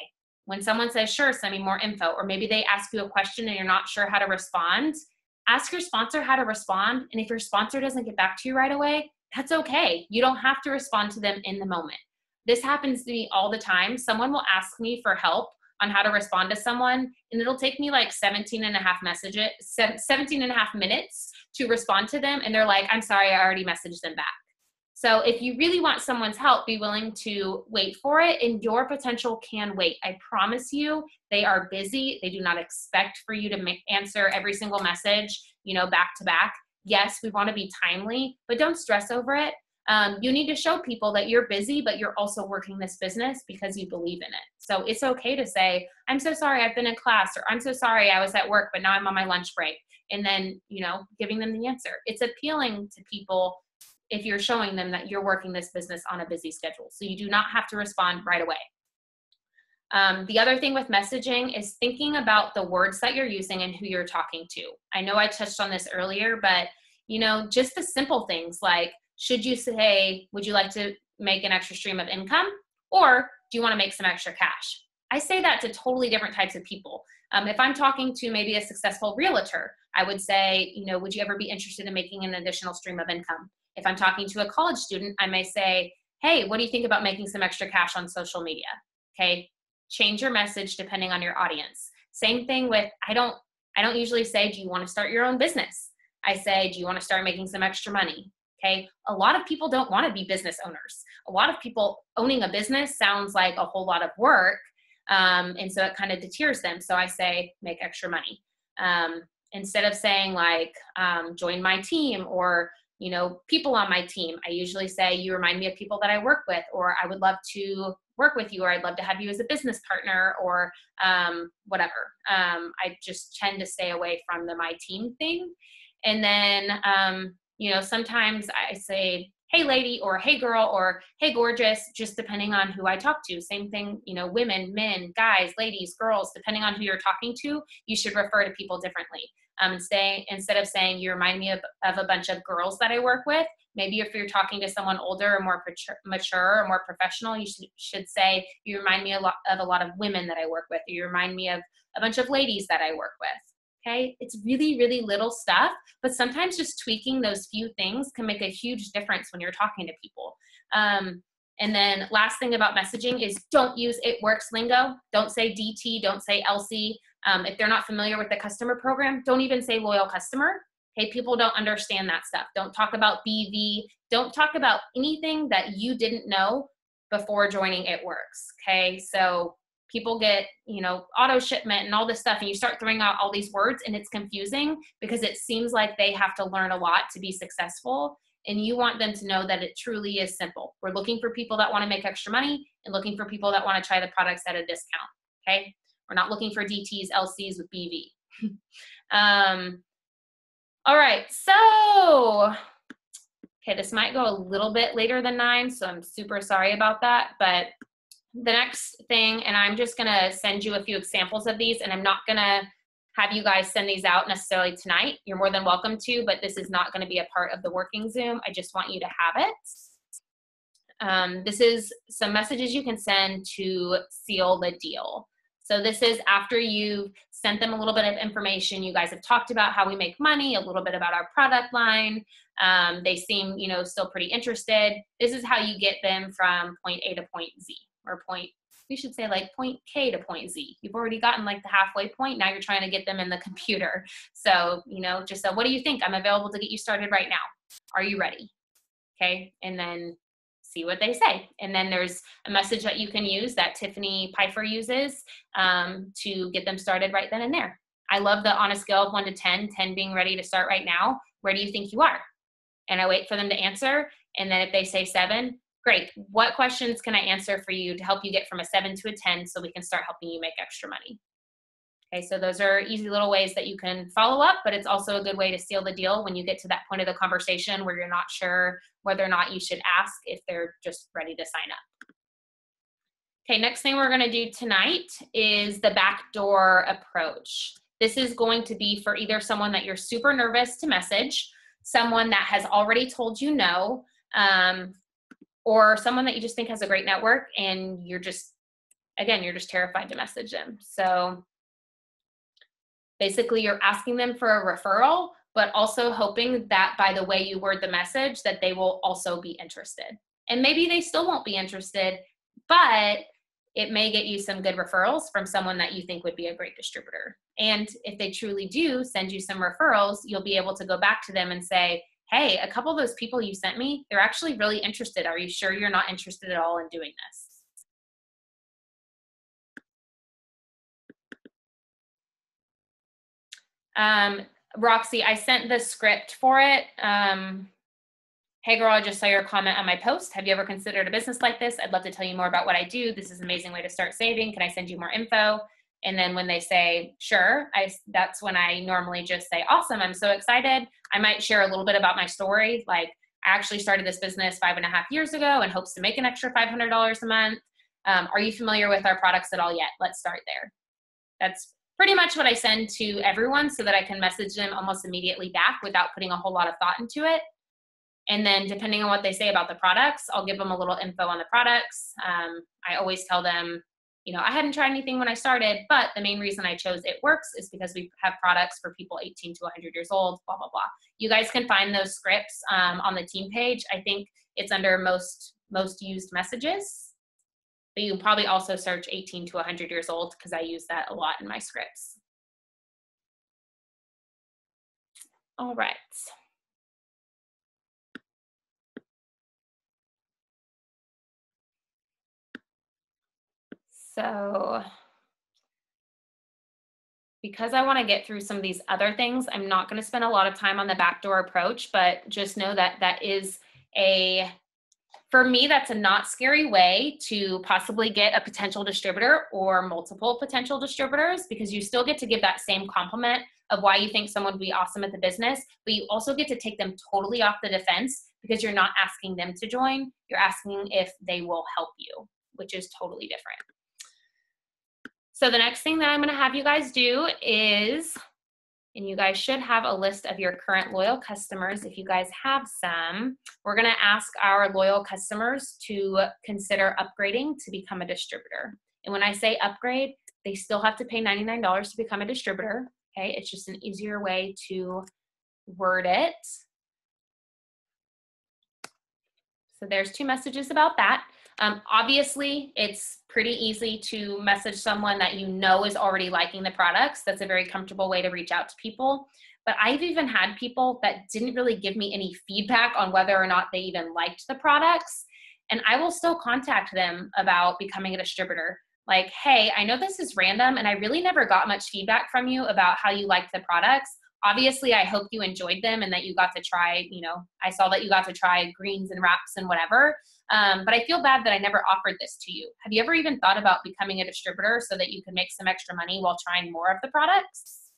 [SPEAKER 1] When someone says, sure, send me more info, or maybe they ask you a question and you're not sure how to respond, ask your sponsor how to respond. And if your sponsor doesn't get back to you right away, that's okay. You don't have to respond to them in the moment. This happens to me all the time. Someone will ask me for help on how to respond to someone, and it'll take me like 17 and a half minutes to respond to them. And they're like, I'm sorry, I already messaged them back. So if you really want someone's help, be willing to wait for it, and your potential can wait. I promise you, they are busy. They do not expect for you to answer every single message, back to back. Yes, we want to be timely, but don't stress over it. You need to show people that you're busy, but you're also working this business because you believe in it. So it's okay to say, I'm so sorry, I've been in class, or I'm so sorry, I was at work, but now I'm on my lunch break. And then, giving them the answer. It's appealing to people if you're showing them that you're working this business on a busy schedule. So you do not have to respond right away. The other thing with messaging is thinking about the words that you're using and who you're talking to. I know I touched on this earlier, but just the simple things like, should you say, would you like to make an extra stream of income? Or do you want to make some extra cash? I say that to totally different types of people. If I'm talking to maybe a successful realtor, I would say, would you ever be interested in making an additional stream of income? If I'm talking to a college student, I may say, hey, what do you think about making some extra cash on social media? Okay, change your message depending on your audience. Same thing with, I don't usually say, do you want to start your own business? I say, do you want to start making some extra money? Okay, a lot of people don't want to be business owners. A lot of people, owning a business sounds like a whole lot of work, and so it kind of deters them. So I say, make extra money. Instead of saying like, join my team, or people on my team, I usually say, you remind me of people that I work with, or I would love to work with you, or I'd love to have you as a business partner, or whatever. I just tend to stay away from the my team thing. And then, sometimes I say, hey lady, or hey girl, or hey gorgeous, just depending on who I talk to. Same thing, women, men, guys, ladies, girls, depending on who you're talking to, you should refer to people differently. Instead of saying, you remind me of a bunch of girls that I work with, maybe if you're talking to someone older or more mature or more professional, you should say, you remind me of a lot of women that I work with, or you remind me of a bunch of ladies that I work with. Okay, it's really, really little stuff, but sometimes just tweaking those few things can make a huge difference when you're talking to people. And then last thing about messaging is don't use it works lingo. Don't say DT, don't say LC. If they're not familiar with the customer program, don't even say loyal customer. Okay, people don't understand that stuff. Don't talk about BV. Don't talk about anything that you didn't know before joining It Works. Okay, so people get, auto shipment and all this stuff, and you start throwing out all these words, and it's confusing because it seems like they have to learn a lot to be successful. And you want them to know that it truly is simple. We're looking for people that want to make extra money and looking for people that want to try the products at a discount. Okay. We're not looking for DTs, LCs with BV. All right. So, okay, this might go a little bit later than 9, so I'm super sorry about that. But the next thing, and I'm just going to send you a few examples of these, and I'm not going to have you guys send these out necessarily tonight. You're more than welcome to, but this is not going to be a part of the working Zoom. I just want you to have it. This is some messages you can send to seal the deal. So this is after you've sent them a little bit of information. You guys have talked about how we make money, a little bit about our product line. They seem, still pretty interested. This is how you get them from point A to point Z, or we should say like point K to point Z. You've already gotten like the halfway point. Now you're trying to get them in the computer. So, just what do you think? I'm available to get you started right now. Are you ready? Okay. And then see what they say. And then there's a message that you can use that Tiffany Pfeiffer uses to get them started right then and there. I love the on a scale of 1 to 10, 10 being ready to start right now. Where do you think you are? And I wait for them to answer. And then if they say 7, great. What questions can I answer for you to help you get from a 7 to a 10 so we can start helping you make extra money? Okay, so those are easy little ways that you can follow up, but it's also a good way to seal the deal when you get to that point of the conversation where you're not sure whether or not you should ask if they're just ready to sign up. Okay, next thing we're gonna do tonight is the backdoor approach. This is going to be for either someone that you're super nervous to message, someone that has already told you no, or someone that you just think has a great network and you're just terrified to message them. So basically you're asking them for a referral, but also hoping that by the way you word the message that they will also be interested. And maybe they still won't be interested, but it may get you some good referrals from someone that you think would be a great distributor. And if they truly do send you some referrals, you'll be able to go back to them and say, hey, a couple of those people you sent me, they're actually really interested. Are you sure you're not interested at all in doing this? Roxy, I sent the script for it. Hey girl, I just saw your comment on my post. Have you ever considered a business like this? I'd love to tell you more about what I do. This is an amazing way to start saving. Can I send you more info? And then when they say, sure, that's when I normally just say, awesome, I'm so excited. I might share a little bit about my story. Like, I actually started this business 5.5 years ago and hopes to make an extra $500 a month. Are you familiar with our products at all yet? Let's start there. That's pretty much what I send to everyone so that I can message them almost immediately back without putting a whole lot of thought into it. And then depending on what they say about the products, I'll give them a little info on the products. I always tell them, you know, I hadn't tried anything when I started, but the main reason I chose It Works is because we have products for people 18 to 100 years old, blah, blah, blah. You guys can find those scripts on the team page. I think it's under most used messages, but you can probably also search 18 to 100 years old because I use that a lot in my scripts. All right. So because I want to get through some of these other things, I'm not going to spend a lot of time on the backdoor approach, but just know that that is for me, that's a not scary way to possibly get a potential distributor or multiple potential distributors, because you still get to give that same compliment of why you think someone would be awesome at the business, but you also get to take them totally off the defense because you're not asking them to join. You're asking if they will help you, which is totally different. So the next thing that I'm going to have you guys do is, and you guys should have a list of your current loyal customers if you guys have some, we're going to ask our loyal customers to consider upgrading to become a distributor. And when I say upgrade, they still have to pay $99 to become a distributor. Okay, it's just an easier way to word it. So there's 2 messages about that. Obviously, it's pretty easy to message someone that you know is already liking the products. That's a very comfortable way to reach out to people. But I've even had people that didn't really give me any feedback on whether or not they even liked the products. And I will still contact them about becoming a distributor. Like, hey, I know this is random and I really never got much feedback from you about how you liked the products. Obviously, I hope you enjoyed them and that you got to try, you know, I saw that you got to try greens and wraps and whatever. But I feel bad that I never offered this to you. Have you ever even thought about becoming a distributor so that you could make some extra money while trying more of the products?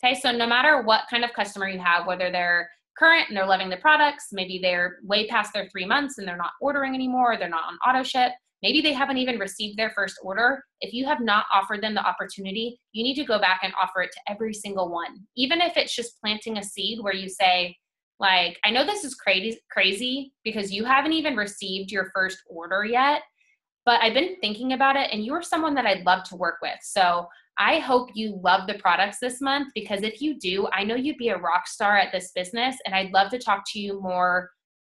[SPEAKER 1] Okay, so no matter what kind of customer you have, whether they're current and they're loving the products, maybe they're way past their 3 months and they're not ordering anymore, they're not on auto ship, maybe they haven't even received their first order. If you have not offered them the opportunity, you need to go back and offer it to every single one. Even if it's just planting a seed where you say, like, I know this is crazy because you haven't even received your first order yet, but I've been thinking about it and you are someone that I'd love to work with. So I hope you love the products this month, because if you do, I know you'd be a rock star at this business and I'd love to talk to you more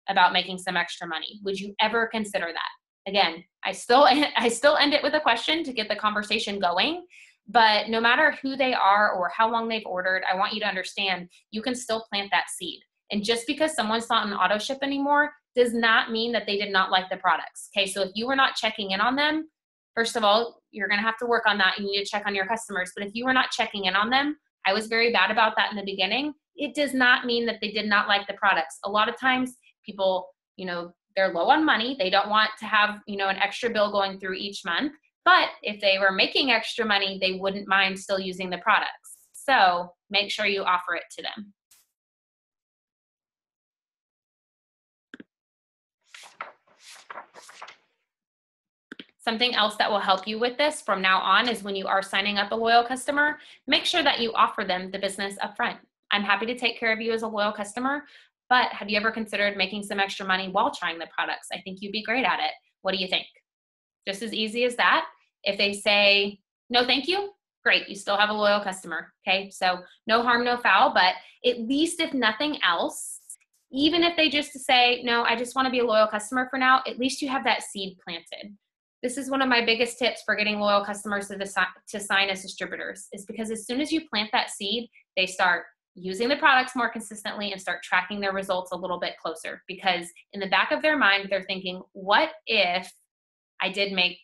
[SPEAKER 1] about making some extra money. Would you ever consider that? Again, I still end it with a question to get the conversation going, but no matter who they are or how long they've ordered, I want you to understand you can still plant that seed. And just because someone's not on auto ship anymore does not mean that they did not like the products. Okay, so if you were not checking in on them, first of all, you're gonna have to work on that. You need to check on your customers. But if you were not checking in on them, I was very bad about that in the beginning. It does not mean that they did not like the products. A lot of times people, you know, they're low on money. They don't want to have, you know, an extra bill going through each month. But if they were making extra money, they wouldn't mind still using the products. So make sure you offer it to them. Something else that will help you with this from now on is when you are signing up a loyal customer, make sure that you offer them the business upfront. I'm happy to take care of you as a loyal customer, but have you ever considered making some extra money while trying the products? I think you'd be great at it. What do you think? Just as easy as that. If they say, no, thank you, great, you still have a loyal customer, okay? So no harm, no foul, but at least if nothing else, even if they just say, no, I just wanna be a loyal customer for now, at least you have that seed planted. This is one of my biggest tips for getting loyal customers to sign as distributors, is because as soon as you plant that seed, they start using the products more consistently and start tracking their results a little bit closer, because in the back of their mind, they're thinking, what if I did make,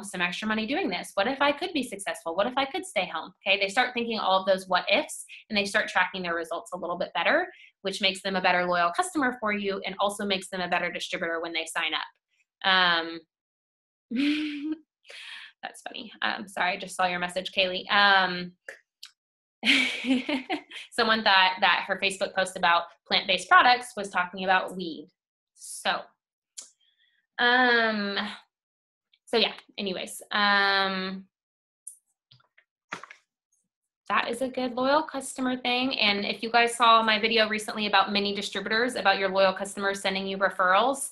[SPEAKER 1] some extra money doing this? What if I could be successful? What if I could stay home? Okay. They start thinking all of those what ifs, and they start tracking their results a little bit better, which makes them a better loyal customer for you and also makes them a better distributor when they sign up. That's funny. Sorry, I just saw your message, Kaylee. Someone thought that her Facebook post about plant-based products was talking about weed. So yeah, anyways, that is a good loyal customer thing. And if you guys saw my video recently about mini distributors, about your loyal customers sending you referrals,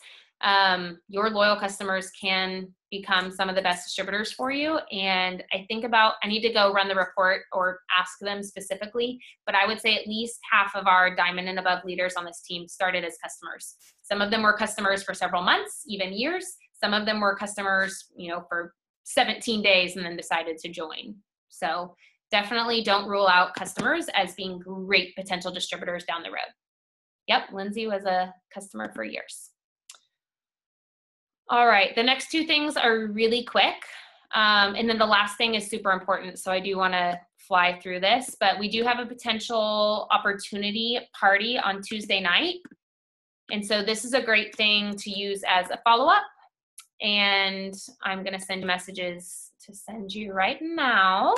[SPEAKER 1] your loyal customers can become some of the best distributors for you. And I need to go run the report or ask them specifically, but I would say at least half of our diamond and above leaders on this team started as customers. Some of them were customers for several months, even years. Some of them were customers, for 17 days and then decided to join. So definitely don't rule out customers as being great potential distributors down the road. Yep, Lindsay was a customer for years. All right, the next two things are really quick. And then the last thing is super important. So I do want to fly through this, but we do have a potential opportunity party on Tuesday night. And so this is a great thing to use as a follow-up. And I'm going to send messages to send you right now.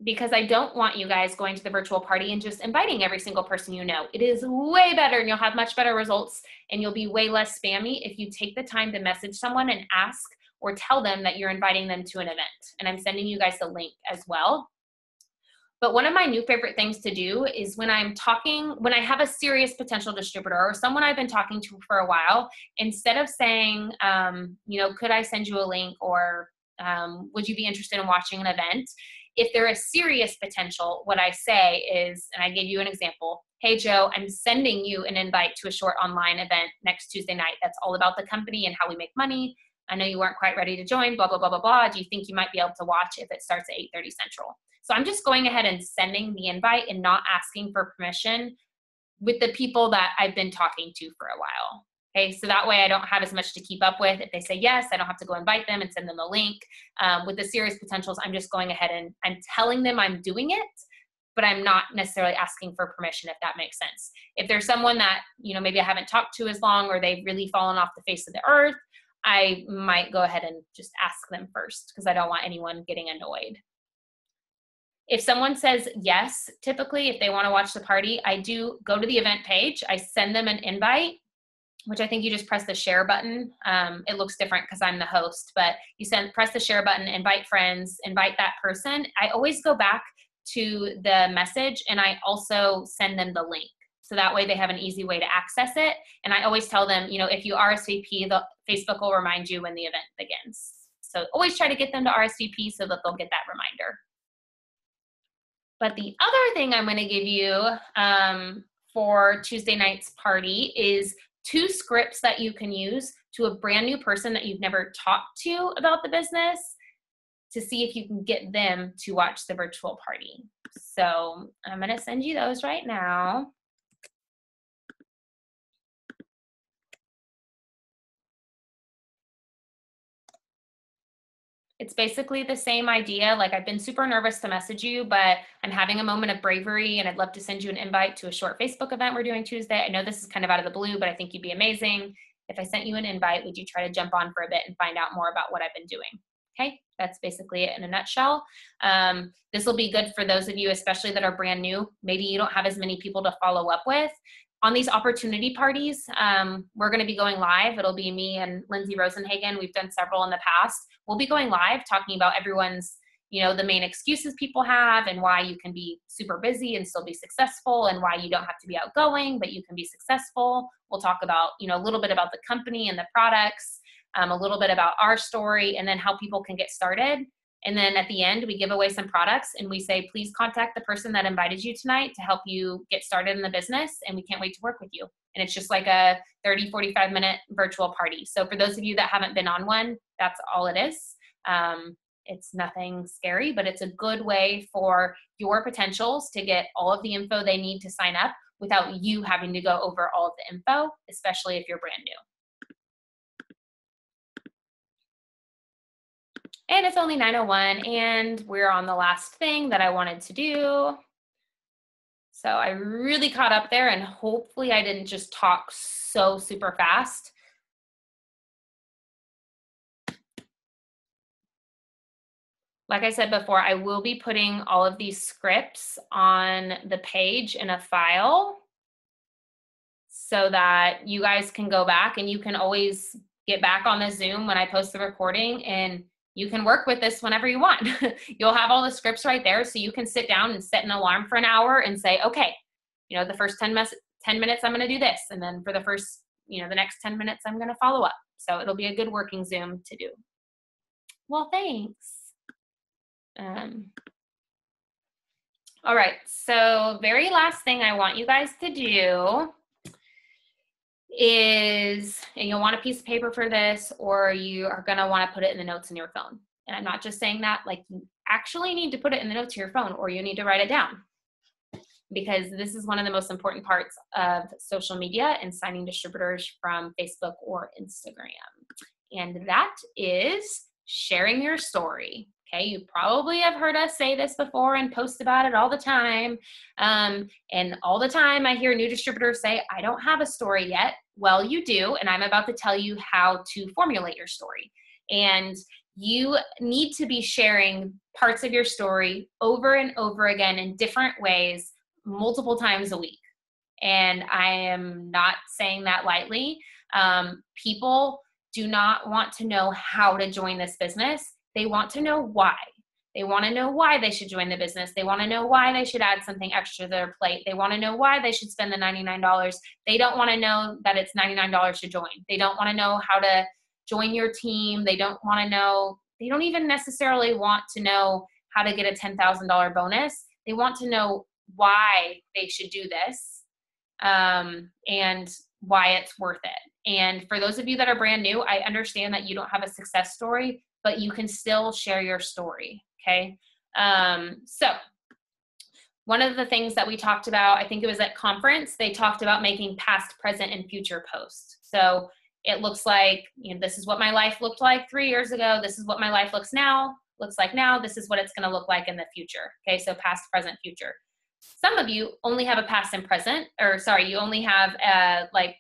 [SPEAKER 1] Because I don't want you guys going to the virtual party and just inviting every single person you know. It is way better, and you'll have much better results, and you'll be way less spammy if you take the time to message someone and ask or tell them that you're inviting them to an event. And I'm sending you guys the link as well. But one of my new favorite things to do is when I have a serious potential distributor or someone I've been talking to for a while, instead of saying, could I send you a link, or would you be interested in watching an event? If they're a serious potential, what I say is, and I gave you an example, hey, Joe, I'm sending you an invite to a short online event next Tuesday night that's all about the company and how we make money. I know you weren't quite ready to join, blah, blah, blah, blah, blah. Do you think you might be able to watch if it starts at 8:30 Central? So I'm just going ahead and sending the invite and not asking for permission with the people that I've been talking to for a while. Okay, so that way I don't have as much to keep up with. If they say yes, I don't have to go invite them and send them a link. With the serious potentials, I'm just going ahead and I'm telling them I'm doing it, but I'm not necessarily asking for permission, if that makes sense. If there's someone that, maybe I haven't talked to as long, or they've really fallen off the face of the earth, I might go ahead and just ask them first, because I don't want anyone getting annoyed. If someone says yes, typically, if they want to watch the party, I do go to the event page. I send them an invite, which I think you just press the share button. It looks different because I'm the host, but you press the share button, invite friends, invite that person. I alwaalways go back to the message, and I also send them the link. So that way they have an easy way to access it. And I always tell them, if you RSVP, Facebook will remind you when the event begins. So always try to get them to RSVP so that they'll get that reminder. But the other thing I'm going to give you for Tuesday night's party is 2 scripts that you can use to a brand new person that you've never talked to about the business, to see if you can get them to watch the virtual party. So I'm going to send you those right now. It's basically the same idea. Like, I've been super nervous to message you, but I'm having a moment of bravery, and I'd love to send you an invite to a short Facebook event we're doing Tuesday. I know this is kind of out of the blue, but I think you'd be amazing. If I sent you an invite, would you try to jump on for a bit and find out more about what I've been doing? Okay, that's basically it in a nutshell. This will be good for those of you, especially that are brand new. Maybe you don't have as many people to follow up with. On these opportunity parties, we're going to be going live. It'll be me and Lindsay Rosenhagen. We've done several in the past. We'll be going live talking about everyone's, the main excuses people have, and why you can be super busy and still be successful, and why you don't have to be outgoing, but you can be successful. We'll talk about, a little bit about the company and the products, a little bit about our story, and then how people can get started. And then at the end, we give away some products and we say, please contact the person that invited you tonight to help you get started in the business. And we can't wait to work with you. And it's just like a 30, 45-minute virtual party. So for those of you that haven't been on one, that's all it is. It's nothing scary, but it's a good way for your potentials to get all of the info they need to sign up without you having to go over all of the info, especially if you're brand new. And it's only 9:01 and we're on the last thing that I wanted to do. So I really caught up there and hopefully I didn't just talk so super fast. Like I said before, I will be putting all of these scripts on the page in a file so that you guys can go back and you can always get back on the Zoom when I post the recording and you can work with this whenever you want. You'll have all the scripts right there so you can sit down and set an alarm for an hour and say, okay, you know, the first 10 minutes I'm going to do this. And then for the first, you know, the next 10 minutes, I'm going to follow up. So it'll be a good working Zoom to do. Well, thanks. All right, so very last thing I want you guys to do is, and you'll want a piece of paper for this, or you are gonna wanna put it in the notes in your phone. And I'm not just saying that, like you actually need to put it in the notes of your phone or you need to write it down, because this is one of the most important parts of social media and signing distributors from Facebook or Instagram. And that is sharing your story. Okay, you probably have heard us say this before and post about it all the time. And all the time I hear new distributors say, I don't have a story yet. Well, you do, and I'm about to tell you how to formulate your story. And you need to be sharing parts of your story over and over again in different ways, multiple times a week. And I am not saying that lightly. People do not want to know how to join this business. They want to know why. They want to know why they should join the business. They want to know why they should add something extra to their plate. They want to know why they should spend the $99. They don't want to know that it's $99 to join. They don't want to know how to join your team. They don't want to know, they don't even necessarily want to know how to get a $10,000 bonus. They want to know why they should do this and why it's worth it. And for those of you that are brand new, I understand that you don't have a success story, but you can still share your story, okay? So one of the things that we talked about, I think it was at conference, they talked about making past, present, and future posts. So it looks like, you know, this is what my life looked like 3 years ago. This is what my life looks like now. This is what it's gonna look like in the future, okay? So past, present, future. Some of you only have a past and present, or sorry, you only have like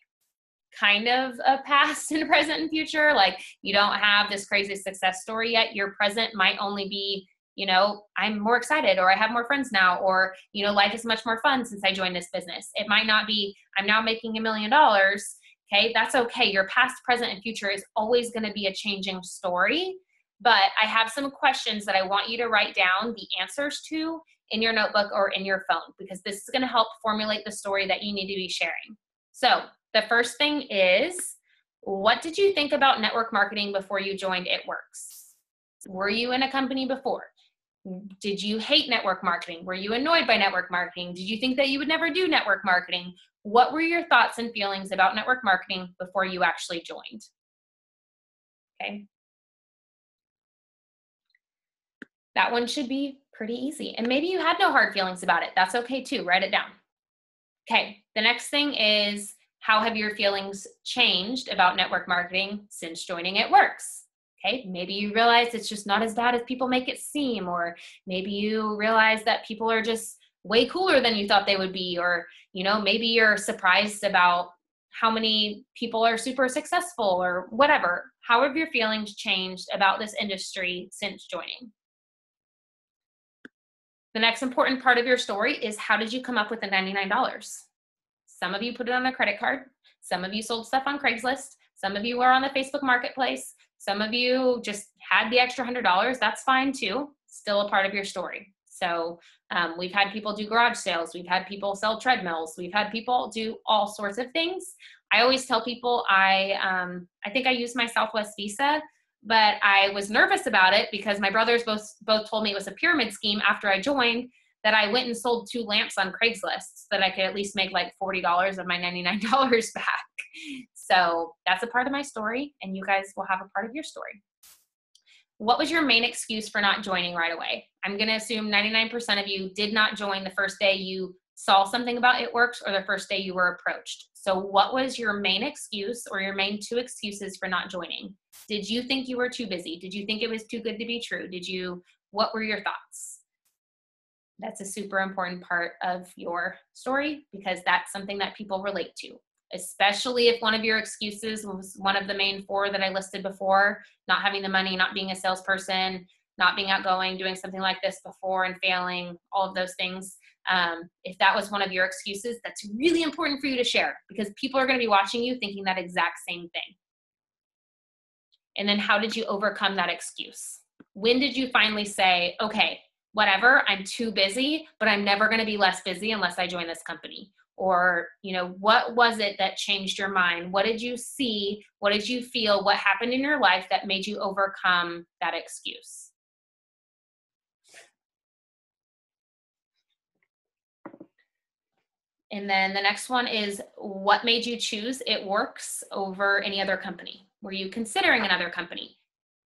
[SPEAKER 1] kind of a past and present and future. Like you don't have this crazy success story yet. Your present might only be, you know, I'm more excited, or I have more friends now, or, you know, life is much more fun since I joined this business. It might not be, I'm now making $1 million. Okay, that's okay. Your past, present, and future is always going to be a changing story. But I have some questions that I want you to write down the answers to in your notebook or in your phone, because this is going to help formulate the story that you need to be sharing. So the first thing is, what did you think about network marketing before you joined It Works? Were you in a company before? Did you hate network marketing? Were you annoyed by network marketing? Did you think that you would never do network marketing? What were your thoughts and feelings about network marketing before you actually joined? Okay. That one should be pretty easy. And maybe you had no hard feelings about it. That's okay too. Write it down. Okay. The next thing is, how have your feelings changed about network marketing since joining It Works? Okay, maybe you realize it's just not as bad as people make it seem, or maybe you realize that people are just way cooler than you thought they would be, or, you know, maybe you're surprised about how many people are super successful, or whatever. How have your feelings changed about this industry since joining? The next important part of your story is, how did you come up with the $99? Some of you put it on a credit card. Some of you sold stuff on Craigslist. Some of you are on the Facebook Marketplace. Some of you just had the extra $100. That's fine too. Still a part of your story. So we've had people do garage sales. We've had people sell treadmills. We've had people do all sorts of things. I always tell people I think I use my Southwest Visa, but I was nervous about it because my brothers both told me it was a pyramid scheme after I joined, that I went and sold 2 lamps on Craigslist so that I could at least make like $40 of my $99 back. So that's a part of my story, and you guys will have a part of your story. What was your main excuse for not joining right away? I'm going to assume 99% of you did not join the first day you saw something about It Works or the first day you were approached. So what was your main excuse or your main 2 excuses for not joining? Did you think you were too busy? Did you think it was too good to be true? What were your thoughts? That's a super important part of your story because that's something that people relate to, especially if one of your excuses was one of the main 4 that I listed before: not having the money, not being a salesperson, not being outgoing, doing something like this before and failing, all of those things. If that was one of your excuses, that's really important for you to share because people are going to be watching you thinking that exact same thing. And then how did you overcome that excuse? When did you finally say, okay, whatever, I'm too busy, but I'm never going to be less busy unless I join this company? Or, what was it that changed your mind? What did you see? What did you feel? What happened in your life that made you overcome that excuse? And then the next one is, what made you choose It Works over any other company? Were you considering another company?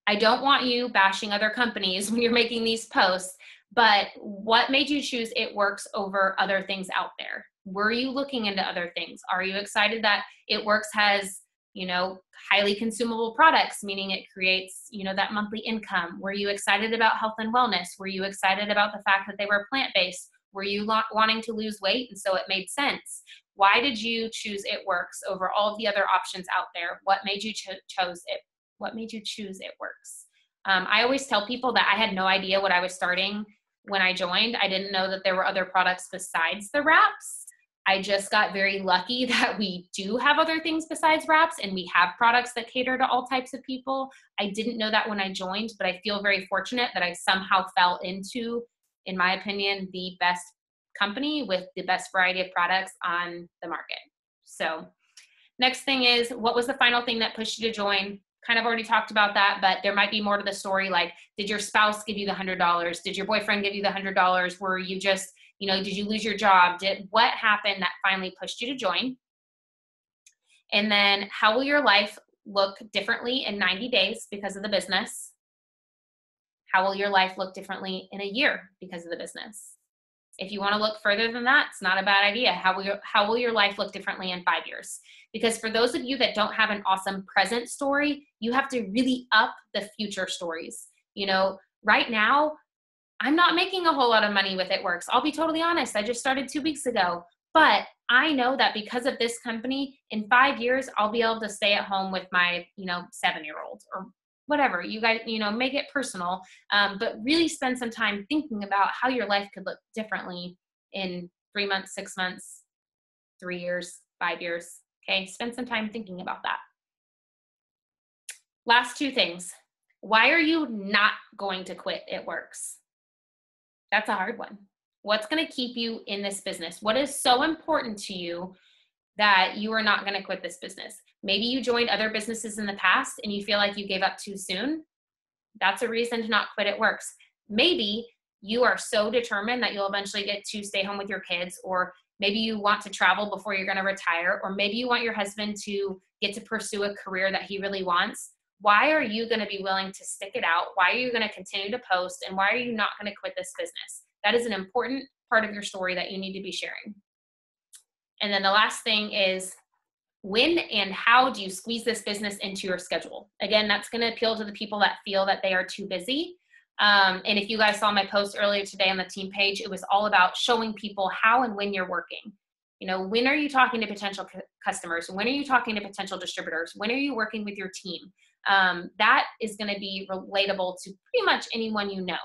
[SPEAKER 1] I don't want you bashing other companies when you're making these posts, but what made you choose It Works over other things out there? Were you looking into other things? Are you excited that It Works has, highly consumable products, meaning it creates, that monthly income? Were you excited about health and wellness? Were you excited about the fact that they were plant-based? Were you wanting to lose weight and so it made sense? Why did you choose It Works over all of the other options out there? What made you choose It Works? I always tell people that I had no idea what I was starting when I joined. I didn't know that there were other products besides the wraps. I just got very lucky that we do have other things besides wraps, and we have products that cater to all types of people. I didn't know that when I joined, but I feel very fortunate that I somehow fell into, in my opinion, the best company with the best variety of products on the market. So next thing is, what was the final thing that pushed you to join? Kind of already talked about that, but there might be more to the story. Like, did your spouse give you the $100? Did your boyfriend give you the $100? Were you just, did you lose your job? What happened that finally pushed you to join? And then how will your life look differently in 90 days because of the business? How will your life look differently in a year because of the business? If you want to look further than that, it's not a bad idea. How will your life look differently in 5 years? Because for those of you that don't have an awesome present story, you have to really up the future stories. Right now, I'm not making a whole lot of money with It Works. I'll be totally honest. I just started 2 weeks ago. But I know that because of this company, in 5 years, I'll be able to stay at home with my, 7-year-old or whatever. You guys, make it personal, but really spend some time thinking about how your life could look differently in 3 months, 6 months, 3 years, 5 years. Okay, spend some time thinking about that. Last 2 things. Why are you not going to quit It Works? That's a hard one. What's going to keep you in this business? What is so important to you that you are not going to quit this business? Maybe you joined other businesses in the past and you feel like you gave up too soon. That's a reason to not quit It Works. Maybe you are so determined that you'll eventually get to stay home with your kids, or maybe you want to travel before you're going to retire, or maybe you want your husband to get to pursue a career that he really wants. Why are you going to be willing to stick it out? Why are you going to continue to post? And why are you not going to quit this business? That is an important part of your story that you need to be sharing. And then the last thing is, when and how do you squeeze this business into your schedule? Again, that's going to appeal to the people that feel that they are too busy. And if you guys saw my post earlier today on the team page, it was all about showing people how and when you're working. When are you talking to potential customers? When are you talking to potential distributors? When are you working with your team? That is going to be relatable to pretty much anyone you know.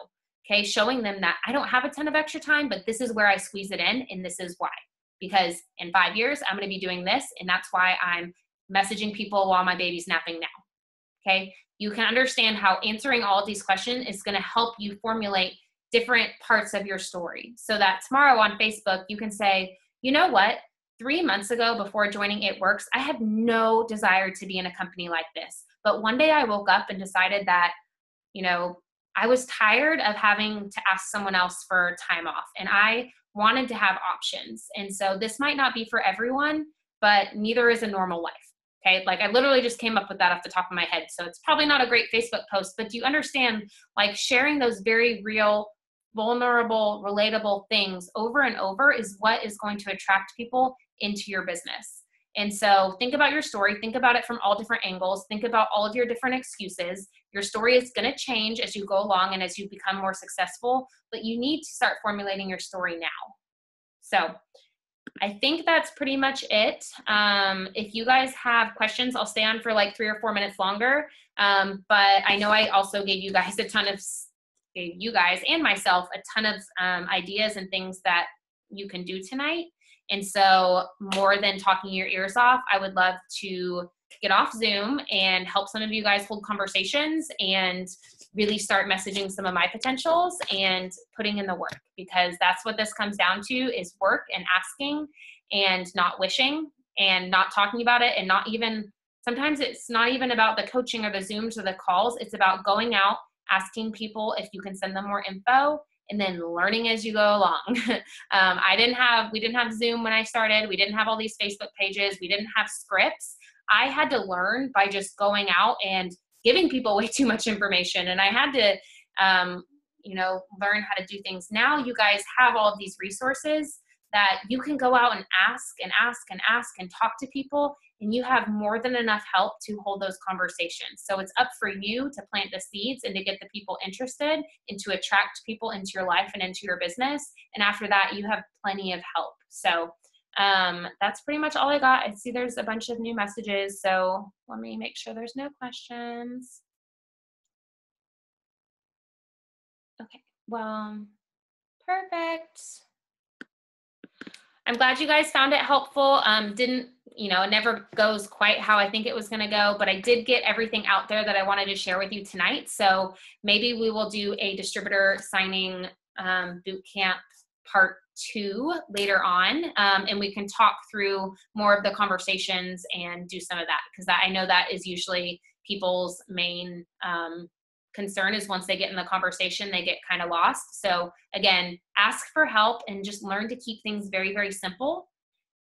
[SPEAKER 1] Okay, showing them that I don't have a ton of extra time, but this is where I squeeze it in, and this is why. Because in 5 years, I'm going to be doing this, and that's why I'm messaging people while my baby's napping now. Okay, you can understand how answering all of these questions is going to help you formulate different parts of your story, so that tomorrow on Facebook, you can say, you know what? 3 months ago, before joining It Works, I had no desire to be in a company like this. But one day I woke up and decided that, you know, I was tired of having to ask someone else for time off, and I wanted to have options. And so this might not be for everyone, but neither is a normal life. Okay. Like, I literally just came up with that off the top of my head. So it's probably not a great Facebook post, but do you understand, like, sharing those very real, vulnerable, relatable things over and over is what is going to attract people into your business. And so think about your story, think about it from all different angles, think about all of your different excuses. Your story is going to change as you go along and as you become more successful, but you need to start formulating your story now. So I think that's pretty much it. If you guys have questions, I'll stay on for like 3 or 4 minutes longer. But I know I also gave you guys gave you guys and myself a ton of ideas and things that you can do tonight. And so, more than talking your ears off, I would love to get off Zoom and help some of you guys hold conversations and really start messaging some of my potentials and putting in the work, because that's what this comes down to, is work and asking and not wishing and not talking about it. And not even, sometimes it's not even about the coaching or the Zooms or the calls. It's about going out, asking people if you can send them more info, and then learning as you go along. We didn't have Zoom when I started. We didn't have all these Facebook pages. We didn't have scripts. I had to learn by just going out and giving people way too much information. And I had to, learn how to do things. Now you guys have all of these resources that you can go out and ask and ask and ask and talk to people, and you have more than enough help to hold those conversations. So it's up for you to plant the seeds and to get the people interested and to attract people into your life and into your business. And after that, you have plenty of help. So that's pretty much all I got. I see there's a bunch of new messages, so let me make sure there's no questions. Okay, well, perfect. I'm glad you guys found it helpful. It never goes quite how I think it was going to go, but I did get everything out there that I wanted to share with you tonight. So maybe we will do a distributor signing bootcamp part 2 later on, and we can talk through more of the conversations and do some of that, because I know that is usually people's main concern, is once they get in the conversation, they get kind of lost. So again, ask for help and just learn to keep things very, very simple.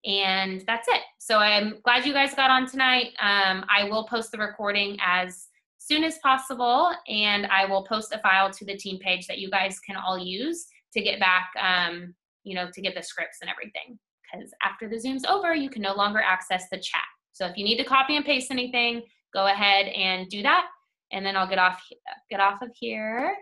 [SPEAKER 1] And that's it. So I'm glad you guys got on tonight. I will post the recording as soon as possible, and I will post a file to the team page that you guys can all use to get back, to get the scripts and everything. Because after the Zoom's over, you can no longer access the chat. So if you need to copy and paste anything, go ahead and do that. And then I'll get off of here.